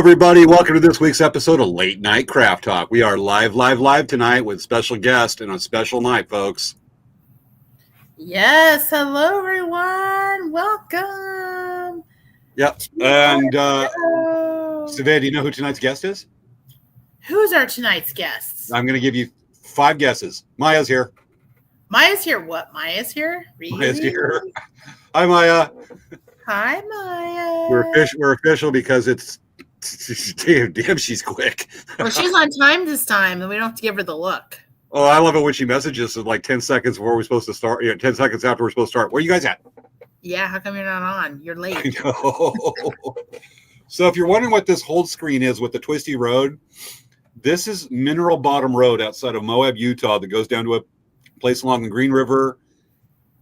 everybody. Welcome to this week's episode of Late Night Craft Talk. We are live tonight with special guest and a special night, folks. Yes. Hello, everyone. Welcome. Yep. And Savannah, do you know who tonight's guest is? Who's our tonight's guest? I'm going to give you 5 guesses. Maya's here. Maya's here. What? Maya's here? Really? Maya's here. Hi, Maya. Hi, Maya. We're official because it's damn, she's quick. Well, she's on time this time, and we don't have to give her the look. Oh, I love it when she messages us like 10 seconds before we're supposed to start. 10 seconds after we're supposed to start. Where are you guys at? Yeah, how come you're not on? You're late. I know. So if you're wondering what this hold screen is with the twisty road, this is Mineral Bottom Road outside of Moab, Utah, that goes down to a place along the Green River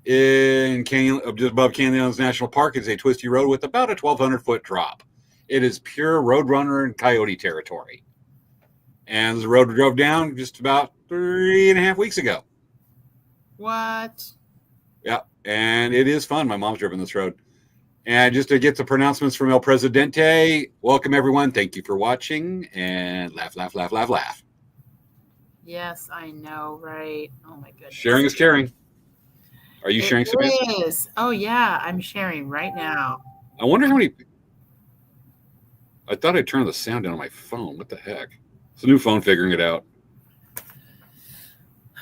in Canyon, just above Canyons National Park. It's a twisty road with about a 1,200-foot drop. It is pure roadrunner and coyote territory. And the road we drove down just about 3.5 weeks ago. What? Yeah, and it is fun. My mom's driven this road. And just to get the pronouncements from El Presidente, welcome everyone. Thank you for watching. And laugh, laugh, laugh, laugh, laugh. Yes, I know, right? Oh, my goodness. Sharing is caring. Are you sharing, Samantha? It is. Oh, yeah, I'm sharing right now. I wonder how many... I thought I turned the sound down on my phone. What the heck? It's a new phone figuring it out.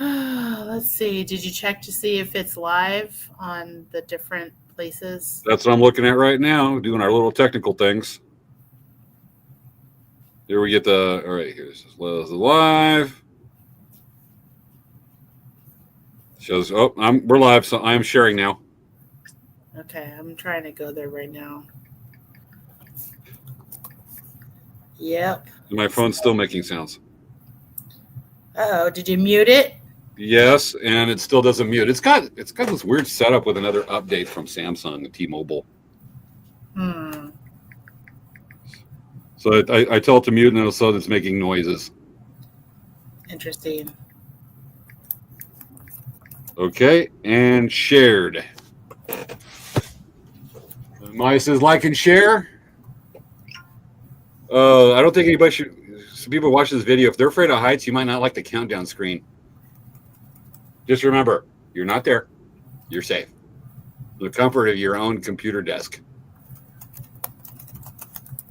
Let's see. Did you check to see if it's live on the different places? That's what I'm looking at right now, doing our little technical things. Here we get the... All right, here's the live. Shows... Oh, we're live, so I'm sharing now. Okay, I'm trying to go there right now. Yep. My phone's still making sounds. Uh-oh, did you mute it? Yes, and it still doesn't mute. It's got this weird setup with another update from Samsung and T-Mobile. So I tell it to mute, and all of a sudden it's making noises. Interesting. Okay, and shared. Maya says like and share. I don't think anybody should. Some people watch this video. If they're afraid of heights, you might not like the countdown screen. Just remember, you're not there. You're safe. The comfort of your own computer desk.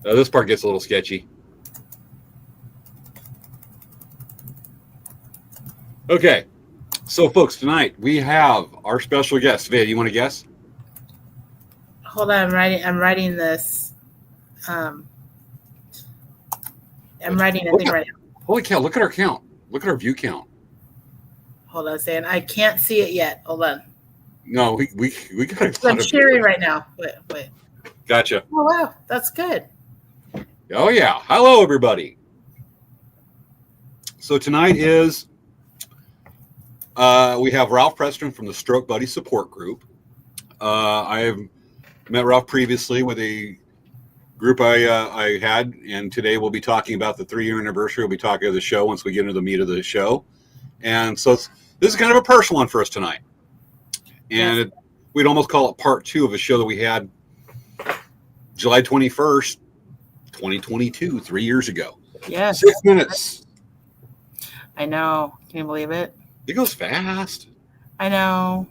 This part gets a little sketchy. Okay, so folks, tonight we have our special guest. Vaya, you want to guess? Hold on, I'm writing this. I'm writing a thing right now. Holy cow! Look at our count. Look at our view count. Hold on a second. I can't see it yet. Hold on. No, we got. I'm sharing right now. Wait. Gotcha. Oh wow, that's good. Oh yeah. Hello everybody. So tonight is we have Ralph Preston from the Stroke Buddy Support Group. I have met Ralph previously with a group I had, and today we'll be talking about the 3-year anniversary. We'll be talking of the show once we get into the meat of the show. And so this is kind of a personal one for us tonight. And we'd almost call it part 2 of a show that we had July 21st, 2022, 3 years ago. Yes. 6 minutes. I know. Can you believe it? It goes fast. I know.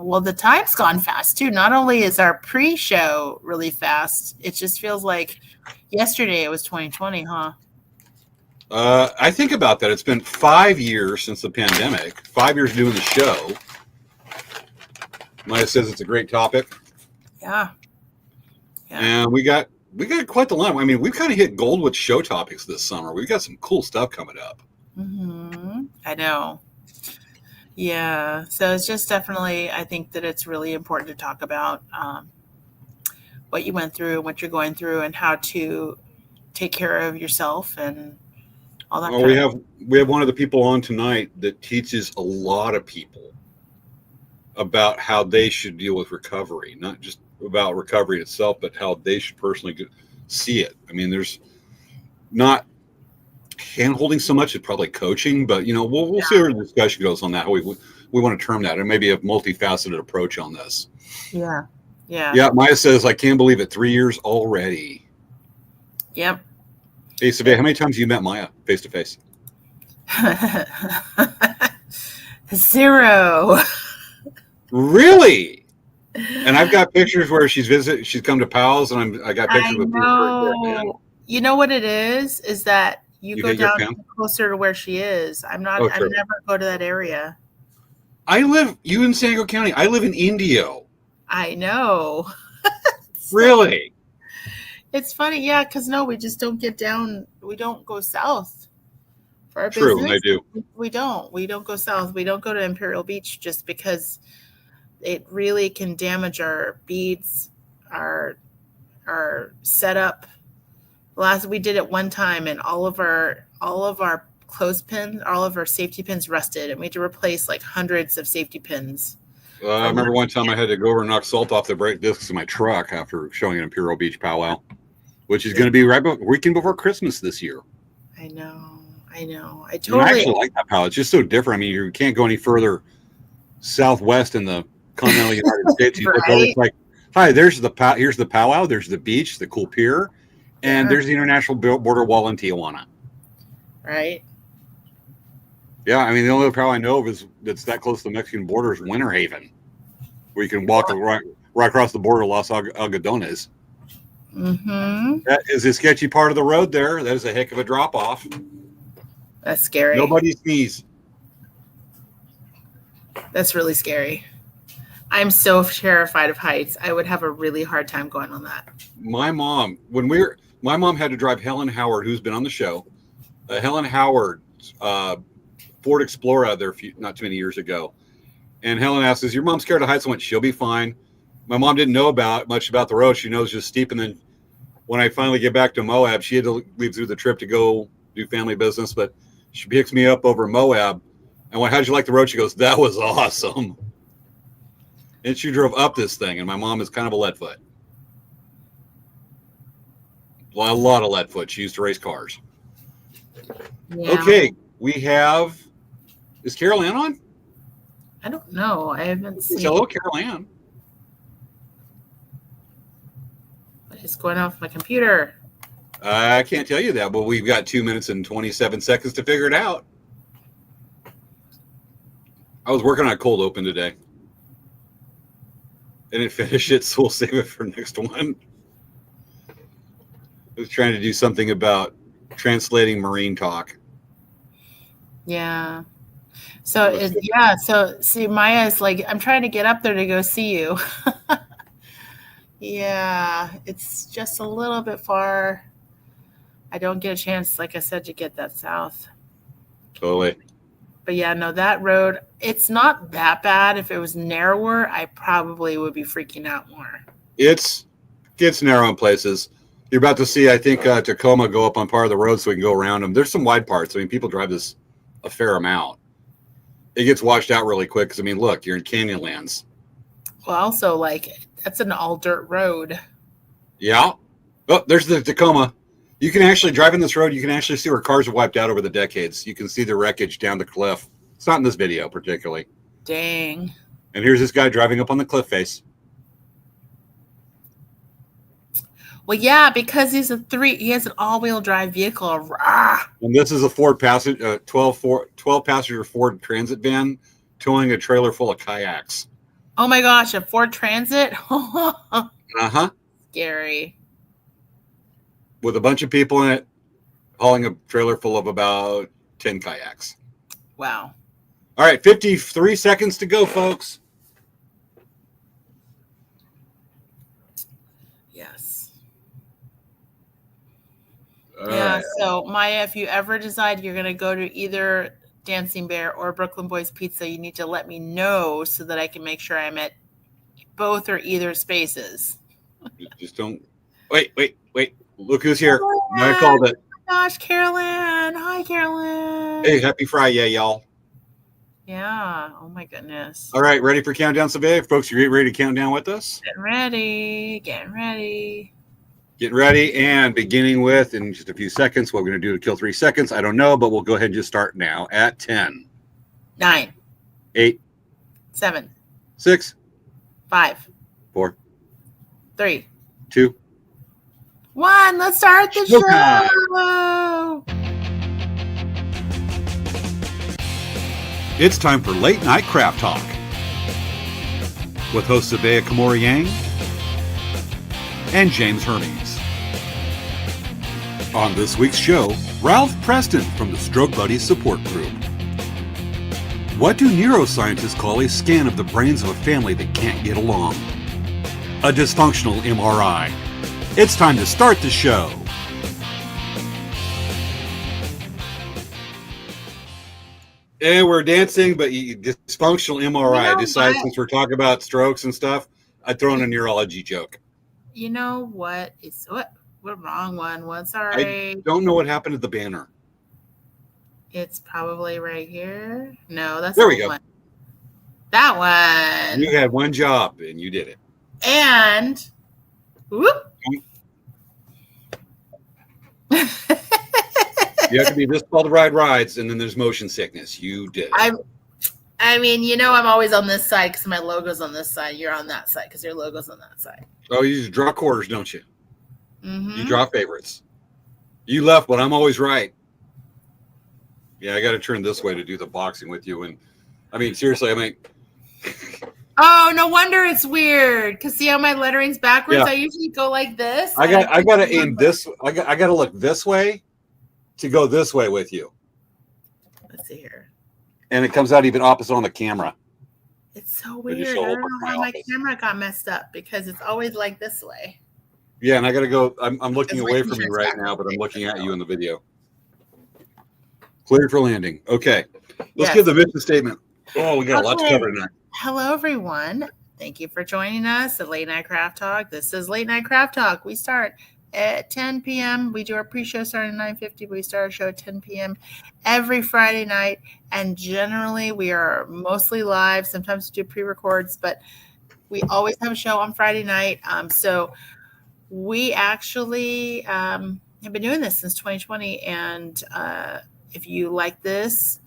Well, the time's gone fast, too. Not only is our pre-show really fast, it just feels like yesterday it was 2020, huh? I think about that. It's been 5 years since the pandemic. 5 years doing the show. Maya says it's a great topic. Yeah. And we got quite the line. I mean, we've kind of hit gold with show topics this summer. We've got some cool stuff coming up. I know. Yeah. So it's just definitely, I think that it's really important to talk about what you went through, what you're going through, and how to take care of yourself and all that. Well, we have one of the people on tonight that teaches a lot of people about how they should deal with recovery, not just about recovery itself, but how they should personally see it. I mean, there's not hand-holding so much, it's probably coaching, but we'll see where the discussion goes on that. We want to term that, and maybe a multifaceted approach on this. Yeah. Maya says, I can't believe it, 3 years already. Yep. Hey, Savannah, how many times have you met Maya face to face? 0. Really? And I've got pictures where she's come to Powell's, and I got I pictures with her caravan. know. You know what it is that you You go hit your down fam? closer to where she is. I'm Oh, true. never go to that area. You in San Diego County. I live in Indio. I know. So Really? it's funny, yeah, because no, we just don't get down. We don't go south for our True, and I business. do. We don't. We don't go south. We don't go to Imperial Beach just because it really can damage our beads, our setup. Last we did it one time, and all of our clothespins, all of our safety pins rusted, and we had to replace like hundreds of safety pins. I From remember one time I had to go over and knock salt off the brake discs of my truck after showing an Imperial Beach powwow, which is going to be weekend before Christmas this year. I know. I I totally. actually like that powwow. It's just so different. I mean, you can't go any further southwest in the continental United States. You look over, Right? it's like, hi, here's the powwow, there's the beach, the cool pier, and Yeah. there's the international border wall in Tijuana. Right. Yeah, I mean, the only powwow I know of that's that close to the Mexican border is Winter Haven, where you can walk right across the border to Los Algodones. Mm-hmm. That is a sketchy part of the road there. That is a heck of a drop off. That's scary. Nobody sneeze. That's really scary. I'm so terrified of heights. I would have a really hard time going on that. My mom had to drive Helen Howard, who's been on the show. Helen Howard, Ford Explorer out there not too many years ago. And Helen asked, "Is your mom scared of heights?" I went, "She'll be fine." My mom didn't know much about the road. She knows just steep. And then when I finally get back to Moab, she had to leave through the trip to go do family business. But she picks me up over Moab. I went, "How'd you like the road?" She goes, "That was awesome." And she drove up this thing. And my mom is kind of a lead foot. Well, a lot of lead foot. She used to race cars. Yeah. Okay, we have. Is Carol Ann on? I don't know. I haven't seen. Hello, Carol Ann. What is going on with my computer? I can't tell you that, but we've got 2 minutes and 27 seconds to figure it out. I was working on a cold open today. I didn't finish it, so we'll save it for next one. I was trying to do something about translating marine talk. Yeah. So see, Maya's like, I'm trying to get up there to go see you. Yeah, it's just a little bit far. I don't get a chance, like I said, to get that south. Totally. But yeah, no, that road, it's not that bad. If it was narrower, I probably would be freaking out more. It gets narrow in places. You're about to see, I think, Tacoma go up on part of the road so we can go around them. There's some wide parts. I mean, people drive this a fair amount. It gets washed out really quick because, I mean, look, you're in Canyonlands. Well, also, like, that's an all dirt road. Yeah. Oh, there's the Tacoma. You can actually drive in this road. You can actually see where cars have wiped out over the decades. You can see the wreckage down the cliff. It's not in this video particularly. Dang. And here's this guy driving up on the cliff face. Well, yeah, because he has an all-wheel drive vehicle. Rah! And this is a Ford 12 passenger Ford Transit van towing a trailer full of kayaks. Oh my gosh, a Ford Transit? Uh-huh. Scary. With a bunch of people in it, hauling a trailer full of about 10 kayaks. Wow. All right, 53 seconds to go, folks. Yes. All Yeah, right. so Maya, if you ever decide you're going to go to either Dancing Bear or Brooklyn Boys Pizza, you need to let me know so that I can make sure I'm at both or either spaces. Just don't. Wait. Look who's here. I called it. Oh my gosh, Carolyn. Hi, Carolyn. Hey, happy Friday, y'all. Yeah. Oh my goodness. All right, ready for countdown survey? Folks, you ready to count down with us? Getting ready. Getting ready and beginning with, in just a few seconds, what we're going to do to kill 3 seconds, I don't know, but we'll go ahead and just start now at 10. 9. 8. 7. 6. 5. 4. 3. 2. one. Let's start the Showtime. show. It's time for Late Night Craft Talk with hosts Sabea Kamori-Yang and James Hermes. On this week's show, Ralph Preston from the Stroke Buddies Support Group. What do neuroscientists call a scan of the brains of a family that can't get along? A dysfunctional MRI. It's time to start the show. And we're dancing, but dysfunctional MRI. I decided since we're talking about strokes and stuff, I'd throw in a neurology joke. You know what? What wrong one? What? Sorry. I don't know what happened to the banner. It's probably right here. No, that's there we go. One. That one. You had one job and you did it. And whoop. You have to be this called to ride rides, and then there's motion sickness. You did it. I mean, you know, I'm always on this side because my logo's on this side. You're on that side because your logo's on that side. Oh, you just draw quarters, don't you? Mm-hmm. You draw favorites. You left, but I'm always right. Yeah, I got to turn this way to do the boxing with you. And I mean, seriously, Oh, no wonder it's weird. Cause see how my lettering's backwards? Yeah. I usually go like this. I got to aim this. I got to look this way to go this way with you. Let's see here. And it comes out even opposite on the camera. It's so weird. I don't know how my camera got messed up because it's always like this way. Yeah, and I got to go. I'm looking away from you right now, but I'm looking at you in the video. Cleared for landing. Okay. Let's give the mission statement. Oh, we got a lot to cover tonight. Hello, everyone. Thank you for joining us at Late Night Craft Talk. This is Late Night Craft Talk. We start at 10 p.m. We do our pre-show starting at 9:50, but we start our show at 10 p.m. every Friday night. And generally, we are mostly live. Sometimes we do pre-records, but we always have a show on Friday night. So we actually have been doing this since 2020. And if you like this,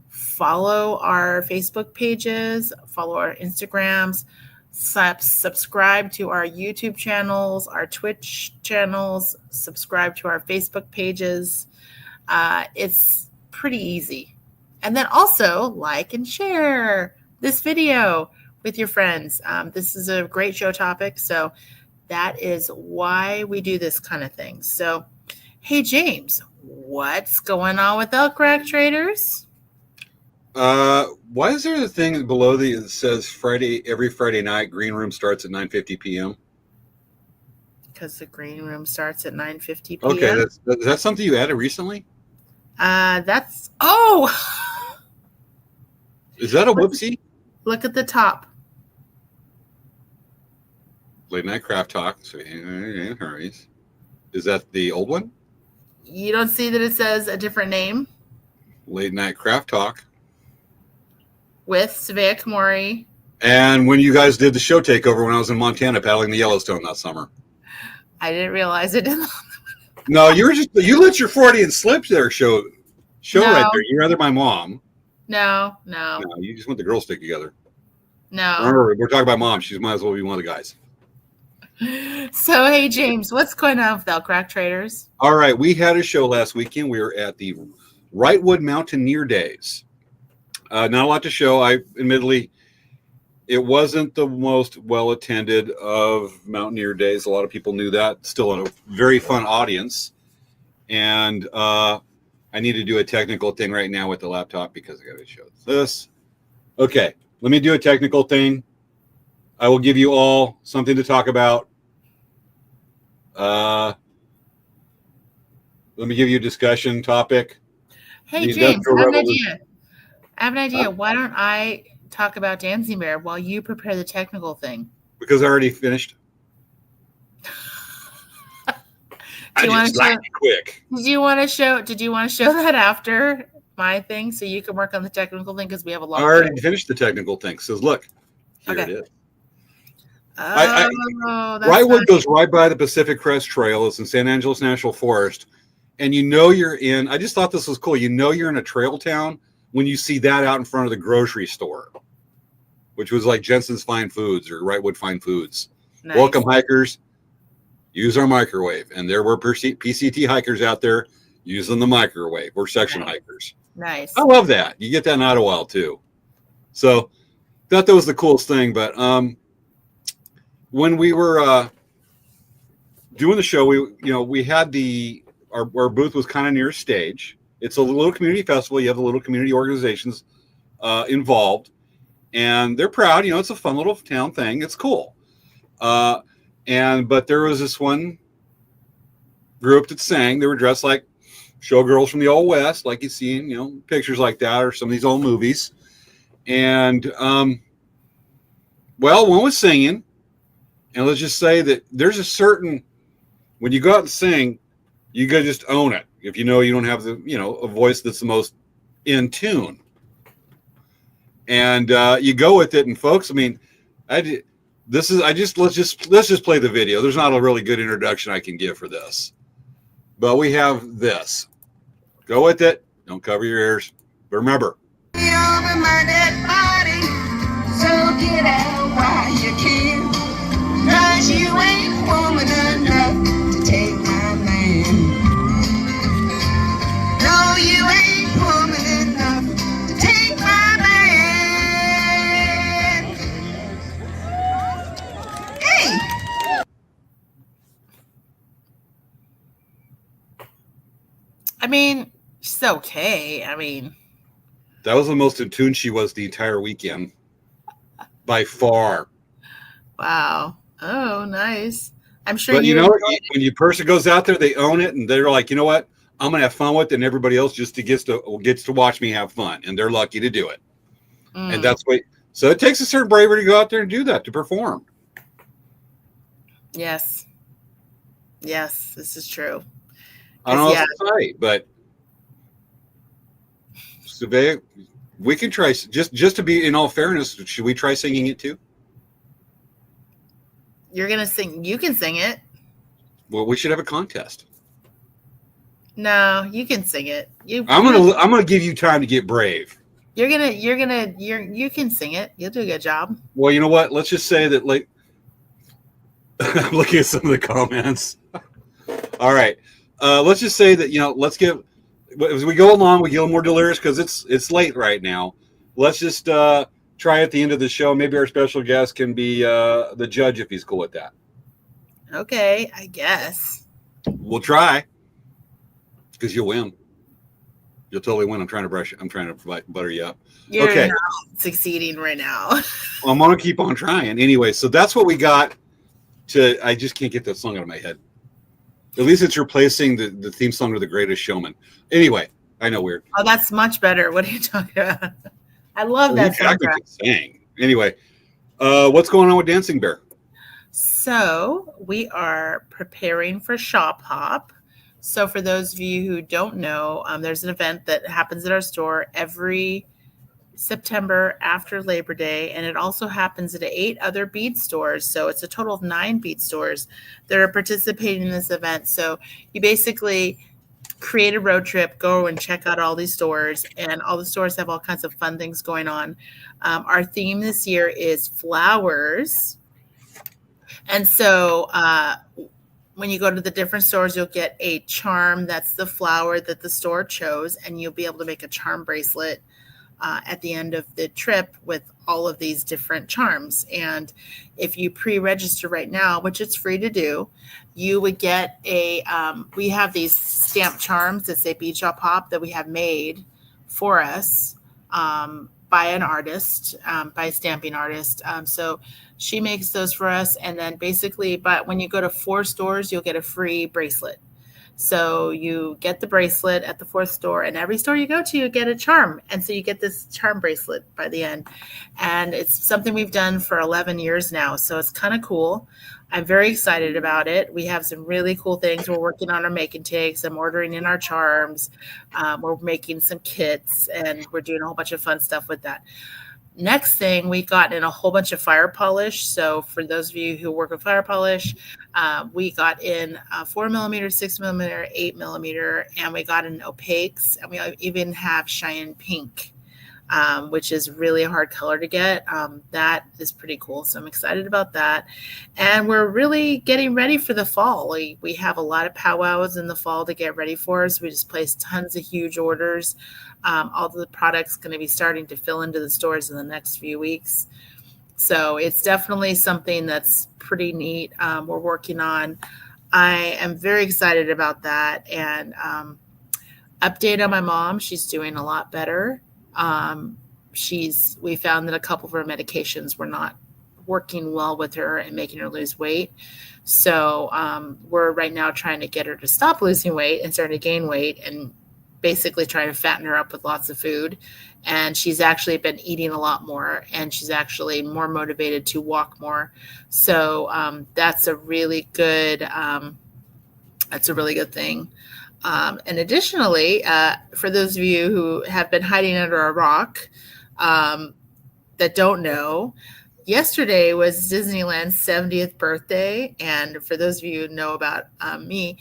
follow our Facebook pages, follow our Instagrams, subscribe to our YouTube channels, our Twitch channels, subscribe to our Facebook pages. It's pretty easy. And then also like and share this video with your friends. This is a great show topic. So that is why we do this kind of thing. So, hey, James, what's going on with Elk Rack Traders? Why is there a thing below that says every Friday night green room starts at 9:50 p.m.? Because the green room starts at 9:50 p.m. Okay, that's something you added recently? Is that a whoopsie? Look at the top. Late Night Craft Talk. Is that the old one? You don't see that it says a different name? Late Night Craft Talk. With Sabea Kamori. And when you guys did the show takeover when I was in Montana paddling the Yellowstone that summer. I didn't realize it. No, you let your Freudian slip there show right there. You're rather my mom. No, you just want the girls stick together. No. Remember, we're talking about mom. She might as well be one of the guys. So, hey, James, what's going on with Elk Rack Traders? All right. We had a show last weekend. We were at the Wrightwood Mountaineer Days. Not a lot to show. Admittedly, it wasn't the most well-attended of Mountaineer Days. A lot of people knew that. Still a very fun audience. And I need to do a technical thing right now with the laptop because I got to show this. Okay. Let me do a technical thing. I will give you all something to talk about. Let me give you a discussion topic. Hey, James, I have an idea. Why don't I talk about Dancing Bear while you prepare the technical thing? Because I already finished. Did you want to show that after my thing so you can work on the technical thing because we have a lot. I already finished the technical thing. So look, here it is. Wrightwood goes right by the Pacific Crest Trail. It's in San Angeles National Forest. And you're in, I just thought this was cool. You're in a trail town when you see that out in front of the grocery store, which was like Jensen's Fine Foods or Wrightwood Fine Foods. Nice. Welcome, hikers. use our microwave. And there were PCT hikers out there using the microwave, or section Nice. hikers. Nice. I love that. You get that in Ottawa too. So thought that was the coolest thing. But when we were doing the show, we had our booth was kind of near a stage. It's a little community festival. You have the little community organizations involved, and they're proud. It's a fun little town thing. It's cool. But there was this one group that sang. They were dressed like showgirls from the old West, like you see in pictures like that, or some of these old movies. And one was singing, and let's just say that there's a certain, when you go out and sing, you gotta just own it. If you don't have a voice that's the most in tune, and you go with it. And folks, let's just play the video. There's not a really good introduction I can give for this, but we have this. Go with it. Don't cover your ears. But remember, You're my dead body, so get out while you can. 'Cause you ain't woman enough to take my man. No, you ain't woman enough to take my man. Hey! She's okay. that was the most in tune she was the entire weekend, by far. Wow. Oh, nice. I'm sure But you. when your person goes out there, they own it, and they're like, you know what? I'm gonna have fun with it, and everybody else just gets to watch me have fun, and they're lucky to do it. And that's what. So it takes a certain bravery to go out there and do that, to perform. Yes. Yes, this is true. I don't know what to say, but Savea, we can try. Just to be in all fairness, should we try singing it too? You're gonna sing. You can sing it. Well, we should have a contest. No, you can sing it. I'm gonna give you time to get brave. You can sing it. You'll do a good job. Well, you know what? Let's just say that, like, I'm looking at some of the comments. All right. Let's just say that, let's give, as we go along, we get a little more delirious because it's late right now. Let's just try at the end of the show. Maybe our special guest can be the judge if he's cool with that. Okay, I guess. We'll try, because you'll win. You'll totally win. I'm trying to butter you up. You're okay. not succeeding right now. Well, I'm going to keep on trying. Anyway, so that's what we got I just can't get that song out of my head. At least it's replacing the theme song to The Greatest Showman. Anyway, I know, weird. Oh, that's much better. What are you talking about? I love that soundtrack. Anyway, what's going on with Dancing Bear? So we are preparing for Shop Hop. So for those of you who don't know, there's an event that happens at our store every September after Labor Day, and it also happens at 8 other bead stores. So it's a total of 9 bead stores that are participating in this event. So you basically create a road trip, go and check out all these stores, and all the stores have all kinds of fun things going on. Our theme this year is flowers. And so when you go to the different stores, you'll get a charm that's the flower that the store chose, and you'll be able to make a charm bracelet at the end of the trip with all of these different charms. And if you pre-register right now, which it's free to do, you would get we have these stamp charms that say Bead Shop Hop that we have made for us by an artist, by a stamping artist. So she makes those for us. And then basically, but when you go to 4 stores, you'll get a free bracelet. So you get the bracelet at the 4th store, and every store you go to, you get a charm. And so you get this charm bracelet by the end. And it's something we've done for 11 years now. So it's kind of cool. I'm very excited about it. We have some really cool things. We're working on our make and takes. I'm ordering in our charms. We're making some kits, and we're doing a whole bunch of fun stuff with that. Next thing, we got in a whole bunch of fire polish. So for those of you who work with fire polish, we got in 4mm, 6mm, 8mm, and we got in opaques, and we even have Cheyenne Pink which is really a hard color to get. That is pretty cool. So I'm excited about that. And we're really getting ready for the fall. We have a lot of powwows in the fall to get ready for us. We just placed tons of huge orders. All the products going to be starting to fill into the stores in the next few weeks. So it's definitely something that's pretty neat. We're working on. I am very excited about that. And update on my mom. She's doing a lot better. We found that a couple of her medications were not working well with her and making her lose weight. So we're right now trying to get her to stop losing weight and starting to gain weight, and basically trying to fatten her up with lots of food. And she's actually been eating a lot more, and she's actually more motivated to walk more. So that's a really good thing. And additionally, for those of you who have been hiding under a rock that don't know, yesterday was Disneyland's 70th birthday. And for those of you who know about me,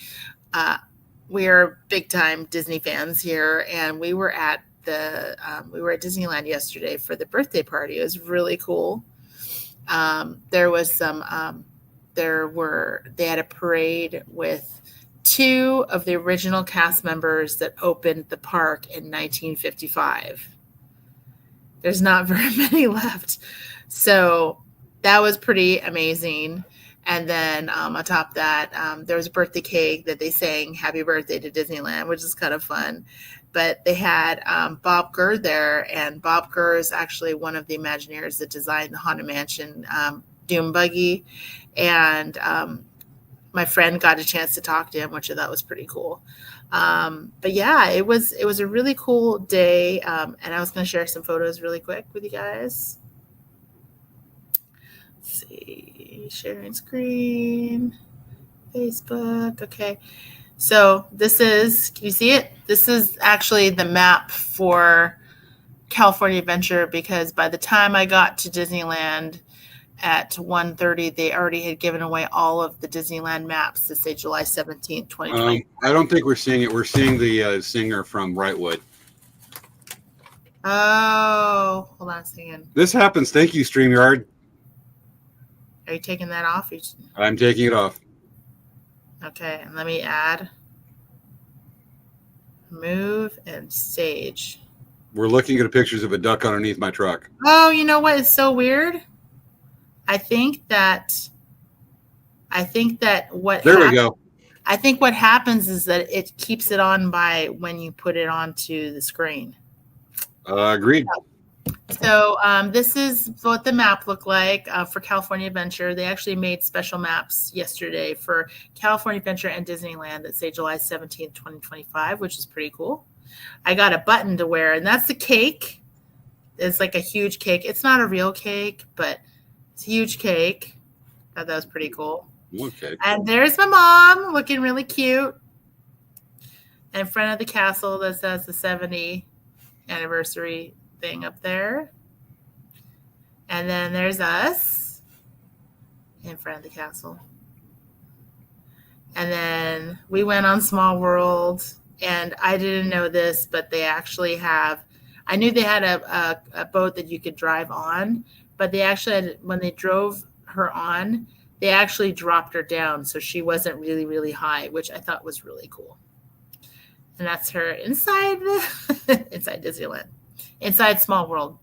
we are big time Disney fans here, and we were at Disneyland yesterday for the birthday party. It was really cool. There was they had a parade with 2 of the original cast members that opened the park in 1955. There's not very many left. So that was pretty amazing. And then on top of that, there was a birthday cake that they sang Happy Birthday to Disneyland, which is kind of fun. But they had Bob Gurr there, and Bob Gurr is actually one of the Imagineers that designed the Haunted Mansion Doom Buggy. And my friend got a chance to talk to him, which I thought was pretty cool. But yeah, it was a really cool day. And I was going to share some photos really quick with you guys. Let's see, sharing screen, Facebook. Okay. So can you see it? This is actually the map for California Adventure, because by the time I got to Disneyland at 1:30, they already had given away all of the Disneyland maps that say July 17th, 2020. I don't think we're seeing it. We're seeing the singer from Wrightwood. Oh, hold on a second. This happens. Thank you, StreamYard. Are you taking that off? I'm taking it off. Okay, and let me add, move, and stage. We're looking at pictures of a duck underneath my truck. Oh, you know what is so weird? I think that what There we go. I think what happens is that it keeps it on by when you put it onto the screen. Agreed. So this is what the map looked like for California Adventure. They actually made special maps yesterday for California Adventure and Disneyland that say July 17th, 2025, which is pretty cool. I got a button to wear, and that's the cake. It's like a huge cake. It's not a real cake, but it's a huge cake. I thought that was pretty cool. Okay. And there's my mom looking really cute in front of the castle that says the 70 anniversary thing up there. And then there's us in front of the castle. And then we went on Small World, and I didn't know this, but they actually have, I knew they had a boat that you could drive on, but they actually had, when they drove her on, they actually dropped her down, so she wasn't really, really high, which I thought was really cool. And that's her inside inside Disneyland, inside Small World.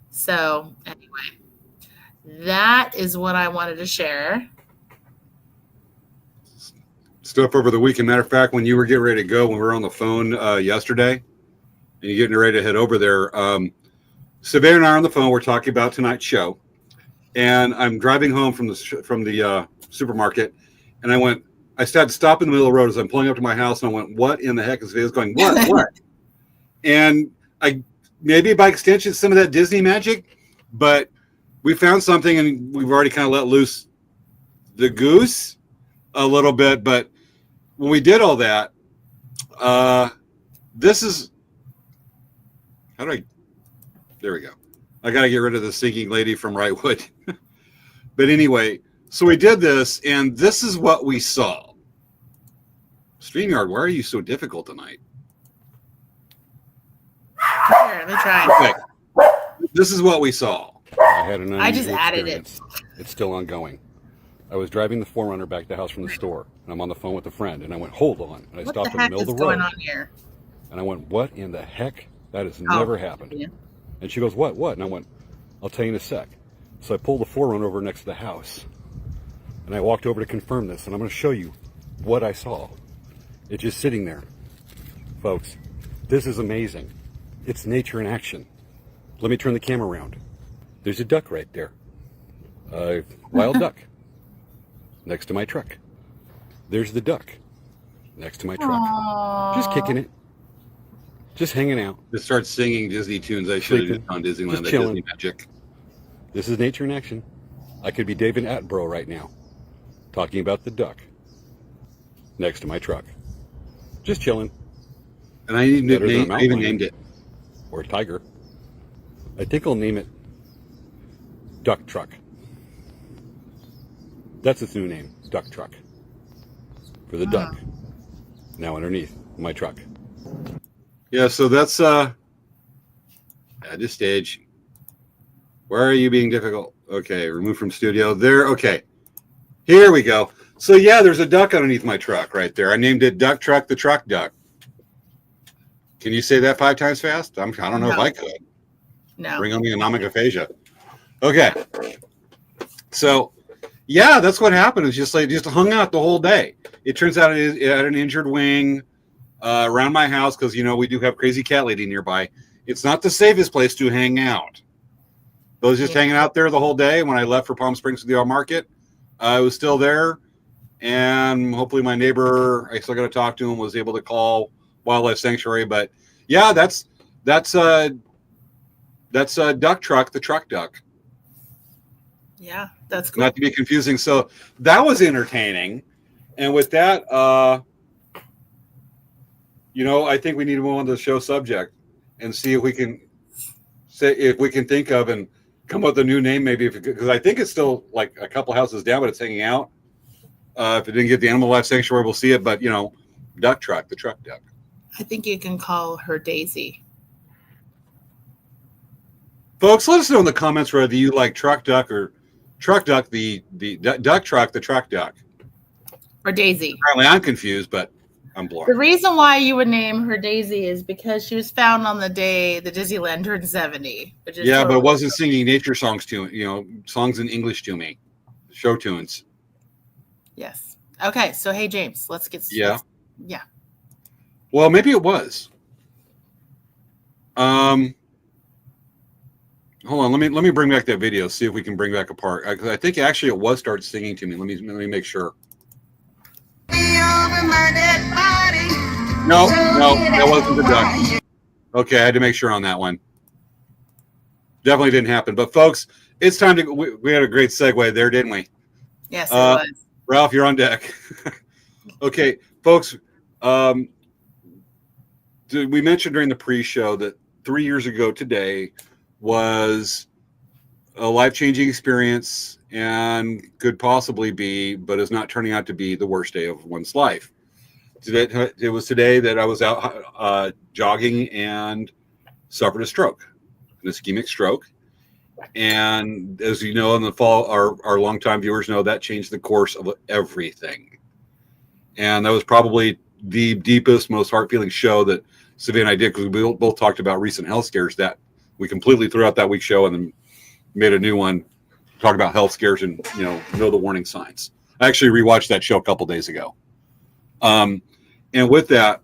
So anyway, that is what I wanted to share. Stuff over the weekend. Matter of fact, when you were getting ready to go, when we were on the phone yesterday, and you're getting ready to head over there, Savannah and I are on the phone. We're talking about tonight's show, and I'm driving home from the supermarket, and I started to stop in the middle of the road as I'm pulling up to my house, and I went, "What in the heck is this going? What?" And I maybe by extension some of that Disney magic, but we found something, and we've already kind of let loose the goose a little bit, but when we did all that, this is there we go. I got to get rid of the singing lady from Wrightwood. But anyway, so we did this, and this is what we saw. StreamYard, why are you so difficult tonight? Here, let me try. Okay. This is what we saw. I had an I just unusual added experience. It's still ongoing. I was driving the 4Runner back to the house from the store, and I'm on the phone with a friend, and I went, hold on. And I What stopped the in the heck middle is of the going road. on here? And I went, what in the heck? That has Oh, never happened. yeah. And she goes, what? And I went, I'll tell you in a sec. So I pulled the 4Runner over next to the house, and I walked over to confirm this, and I'm going to show you what I saw. It's just sitting there. Folks, this is amazing. It's nature in action. Let me turn the camera around. There's a duck right there. A wild duck. Next to my truck. There's the duck. Next to my truck. Aww. Just kicking it. Just hanging out. Just start singing Disney tunes. I should have done on Disneyland. Just That chilling. Disney magic. This is nature in action. I could be David Attenborough right now, talking about the duck next to my truck. Just chilling. And I even Better than a I mountain even lion. named it. Or a tiger. I think I'll name it Duck Truck. That's its new name, Duck Truck. For the duck. Now underneath my truck. Yeah, so that's at this stage. Where are you being difficult? Okay, remove from studio. There, okay. Here we go. So yeah, there's a duck underneath my truck right there. I named it Duck Truck, the truck duck. Can you say that 5 times fast? I don't know if No. I could. No. Bring on the anomic aphasia. Okay. So, yeah, that's what happened. It's just like just hung out the whole day. It turns out it had an injured wing around my house because we do have crazy cat lady nearby. It's not the safest place to hang out. But I was just hanging out there the whole day. When I left for Palm Springs to the market, I was still there, and hopefully my neighbor, I still got to talk to him, was able to call Wildlife Sanctuary. But yeah, that's Duck Truck, the truck duck. Yeah, that's cool. Not to be confusing. So that was entertaining. And with that, I think we need to move on to the show subject and see if we can think of and come up with a new name, maybe, because I think it's still like a couple houses down, but it's hanging out. If it didn't get the Animal Life Sanctuary, we'll see it. But Duck Truck, the truck duck. I think you can call her Daisy. Folks, let us know in the comments whether you like truck duck or truck duck, the duck truck, the truck duck. Or Daisy. Apparently, I'm confused, but I'm The blind. reason why you would name her Daisy is because she was found on the day the Disneyland turned 70. Which is Yeah, but it totally- wasn't singing nature songs songs in English to me, show tunes. Yes. Okay, so hey, James, let's get started. Yeah. Yeah. Well, maybe it was. Hold on, let me bring back that video. See if we can bring back a part. I think actually it was start singing to me. Let me make sure. No, that wasn't the duck. Okay, I had to make sure on that one. Definitely didn't happen. But folks, it's time to. We had a great segue there, didn't we? Yes, it was. Ralph, you're on deck. Okay, folks. We mentioned during the pre-show that 3 years ago today was a life-changing experience and could possibly be, but is not turning out to be, the worst day of one's life. It was today that I was out jogging and suffered a stroke, an ischemic stroke. And as you know, in the fall, our longtime viewers know that changed the course of everything. And that was probably the deepest, most heart-feeling show that Savannah and I did, because we both talked about recent health scares that we completely threw out that week's show and then made a new one, talk about health scares and know the warning signs. I actually rewatched that show a couple days ago. And with that,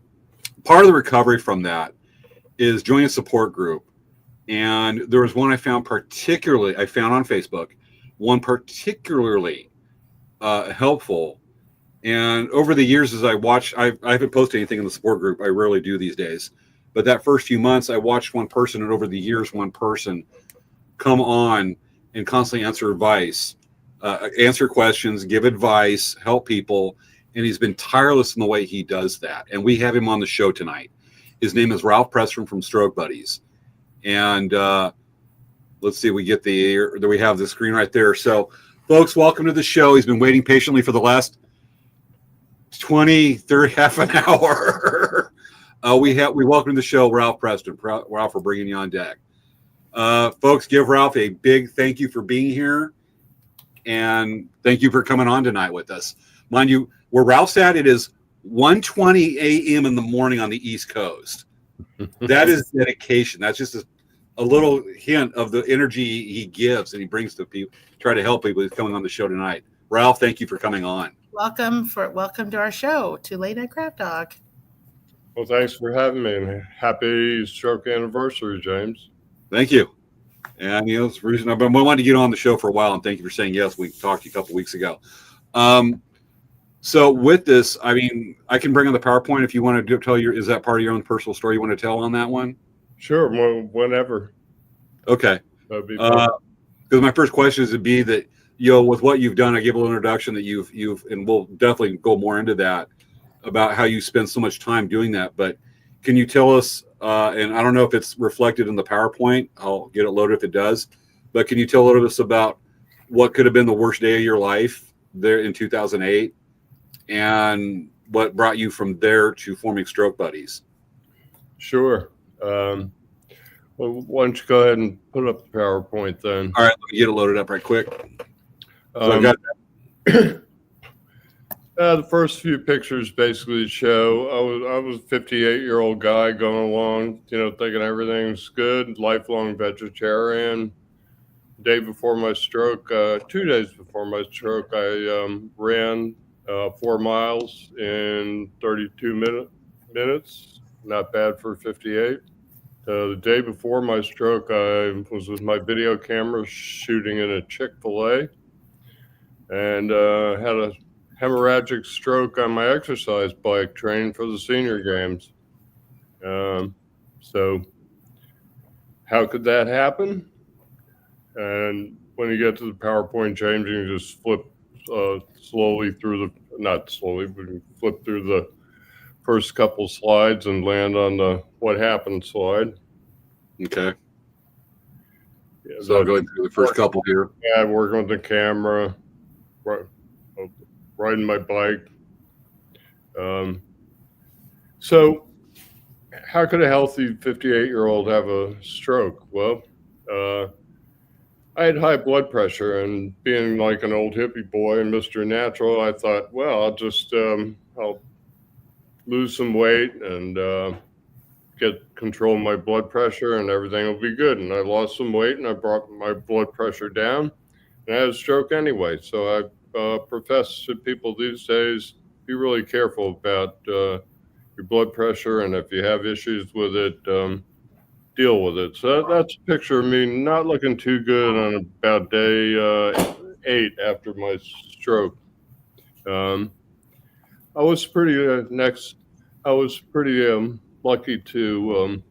part of the recovery from that is joining a support group. And there was one I found on Facebook, one particularly helpful. And over the years, as I watched, I haven't posted anything in the support group. I rarely do these days. But that first few months, I watched one person, and over the years, one person come on and constantly answer advice, answer questions, give advice, help people. And he's been tireless in the way he does that. And we have him on the show tonight. His name is Ralph Preston from Stroke Buddies. And let's see, we have the screen right there. So, folks, welcome to the show. He's been waiting patiently for the last 20, 30, half an hour. We welcome to the show Ralph Preston. Ralph, for bringing you on deck. Folks, give Ralph a big thank you for being here, and thank you for coming on tonight with us. Mind you, where Ralph's at, it is 1:20 a.m. in the morning on the East Coast. That is dedication. That's just a little hint of the energy he gives and he brings to people, try to help people who's coming on the show tonight. Ralph, thank you for coming on. Welcome to our show, to Late Night Craft Talk. Well, thanks for having me, and happy stroke anniversary, James. Thank you. And it's the reason I've been wanting to get on the show for a while, and thank you for saying yes. We talked to you a couple weeks ago. So with this, I mean, I can bring on the PowerPoint if you want to tell is that part of your own personal story you want to tell on that one? Sure, whenever. Okay. That'd be fun. Because my first question is to be that, with what you've done, I give a little introduction that you've, and we'll definitely go more into that about how you spend so much time doing that. But can you tell us, and I don't know if it's reflected in the PowerPoint, I'll get it loaded if it does, but can you tell us about what could have been the worst day of your life there in 2008 and what brought you from there to forming Stroke Buddies? Sure. Well, why don't you go ahead and put up the PowerPoint then? All right, let me get it loaded up right quick. So I got the first few pictures basically show I was a 58-year-old guy going along, thinking everything's good, lifelong vegetarian. Day before my stroke, 2 days before my stroke, I ran 4 miles in 32 minutes. Not bad for 58. The day before my stroke, I was with my video camera shooting in a Chick-fil-A and had a hemorrhagic stroke on my exercise bike training for the senior games. So how could that happen? And when you get to the PowerPoint, James, you can just flip slowly through not slowly, but you flip through the first couple slides and land on the what happened slide. Okay. Yeah, So I'll go through the first couple here. Yeah, working with the camera, riding my bike. So how could a healthy 58-year-old have a stroke? Well, I had high blood pressure, and being like an old hippie boy and Mr. Natural, I thought, well, I'll lose some weight and get control of my blood pressure and everything will be good. And I lost some weight and I brought my blood pressure down and I had a stroke anyway. So I profess to people these days, be really careful about your blood pressure. And if you have issues with it, deal with it. So that's a picture of me not looking too good on about day 8 after my stroke. I was pretty lucky to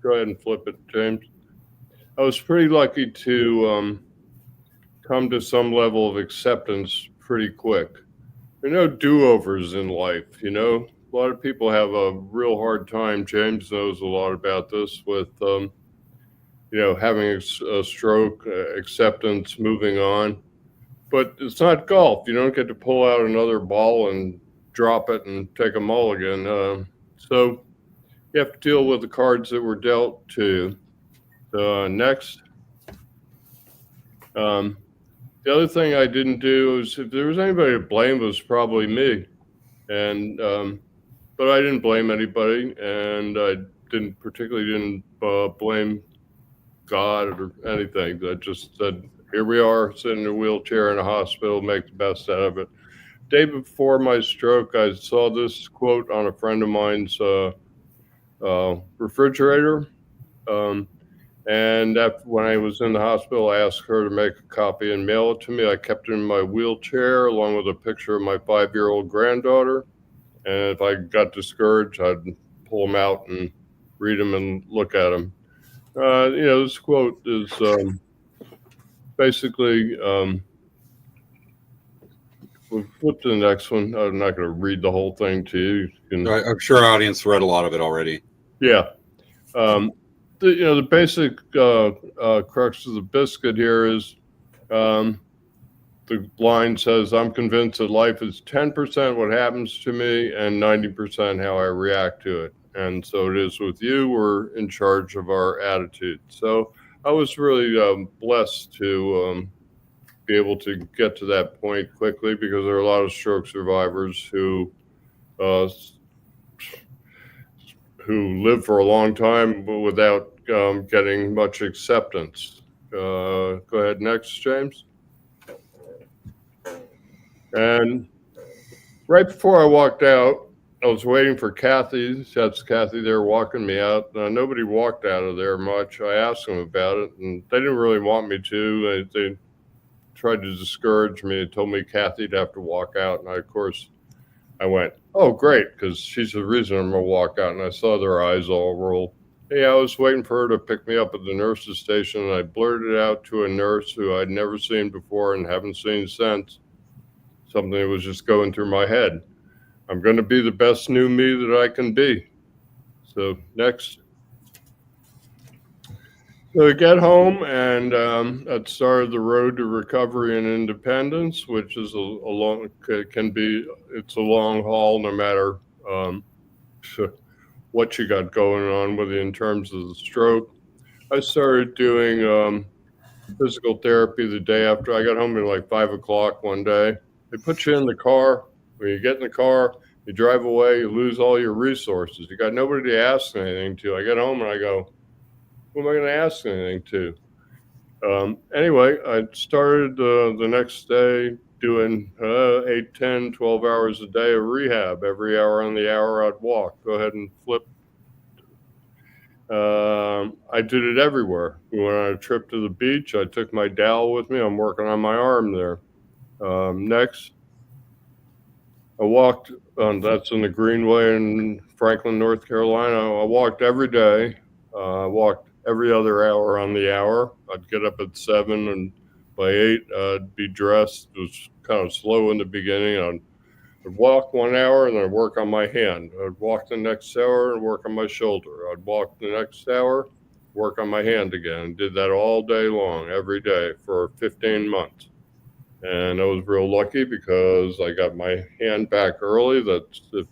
go ahead and flip it, James. I was pretty lucky to come to some level of acceptance pretty quick. There are no do-overs in life, A lot of people have a real hard time. James knows a lot about this with, having a stroke, acceptance, moving on. But it's not golf. You don't get to pull out another ball and drop it and take a mulligan. So you have to deal with the cards that were dealt to. Next. The other thing I didn't do is, if there was anybody to blame, it was probably me. And but I didn't blame anybody, and I didn't blame God or anything. I just said, here we are, sitting in a wheelchair in a hospital, make the best out of it. Day before my stroke, I saw this quote on a friend of mine's refrigerator. And when I was in the hospital, I asked her to make a copy and mail it to me. I kept it in my wheelchair along with a picture of my 5-year-old granddaughter. And if I got discouraged, I'd pull them out and read them and look at them. This quote is basically, we'll flip to the next one. I'm not going to read the whole thing to you. I'm sure our audience read a lot of it already. Yeah. The basic crux of the biscuit here is the line says, I'm convinced that life is 10% what happens to me and 90% how I react to it. And so it is with you. We're in charge of our attitude. So I was really blessed to be able to get to that point quickly, because there are a lot of stroke survivors who live for a long time but without getting much acceptance. Go ahead next, James. And right before I walked out, I was waiting for Kathy. That's Kathy there walking me out. Nobody walked out of there much. I asked them about it, and they didn't really want me to. They tried to discourage me and told me Kathy'd have to walk out. And of course, I went, oh, great, because she's the reason I'm going to walk out. And I saw their eyes all roll. Hey, I was waiting for her to pick me up at the nurse's station, and I blurted out to a nurse who I'd never seen before and haven't seen since, something that was just going through my head. I'm going to be the best new me that I can be. So next. So I get home, and that started the road to recovery and independence, which is it's a long haul, no matter what you got going on with you in terms of the stroke. I started doing physical therapy the day after I got home at like 5 o'clock one day. They put you in the car. When you get in the car, you drive away, you lose all your resources. You got nobody to ask anything to. I get home and I go, who am I going to ask anything to? Anyway, I started the next day doing 8, 10, 12 hours a day of rehab. Every hour on the hour I'd walk. Go ahead and flip. I did it everywhere. We went on a trip to the beach. I took my dowel with me. I'm working on my arm there. Next. I walked, that's in the Greenway in Franklin, North Carolina. I walked every day. I walked every other hour on the hour. I'd get up at 7, and by 8, I'd be dressed. It was kind of slow in the beginning. I'd walk 1 hour, and then I'd work on my hand. I'd walk the next hour and work on my shoulder. I'd walk the next hour, work on my hand again. Did that all day long, every day for 15 months. And I was real lucky because I got my hand back early. That's if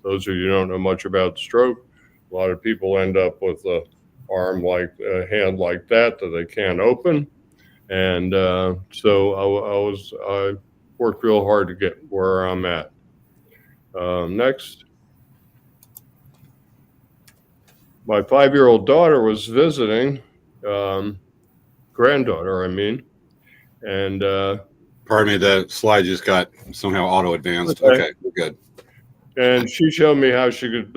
those of you who don't know much about stroke, a lot of people end up with a hand like that they can't open. And so I worked real hard to get where I'm at. Next. My 5-year-old daughter was visiting, granddaughter, I mean. And pardon me, the slide just got somehow auto advanced. Okay, good. And she showed me how she could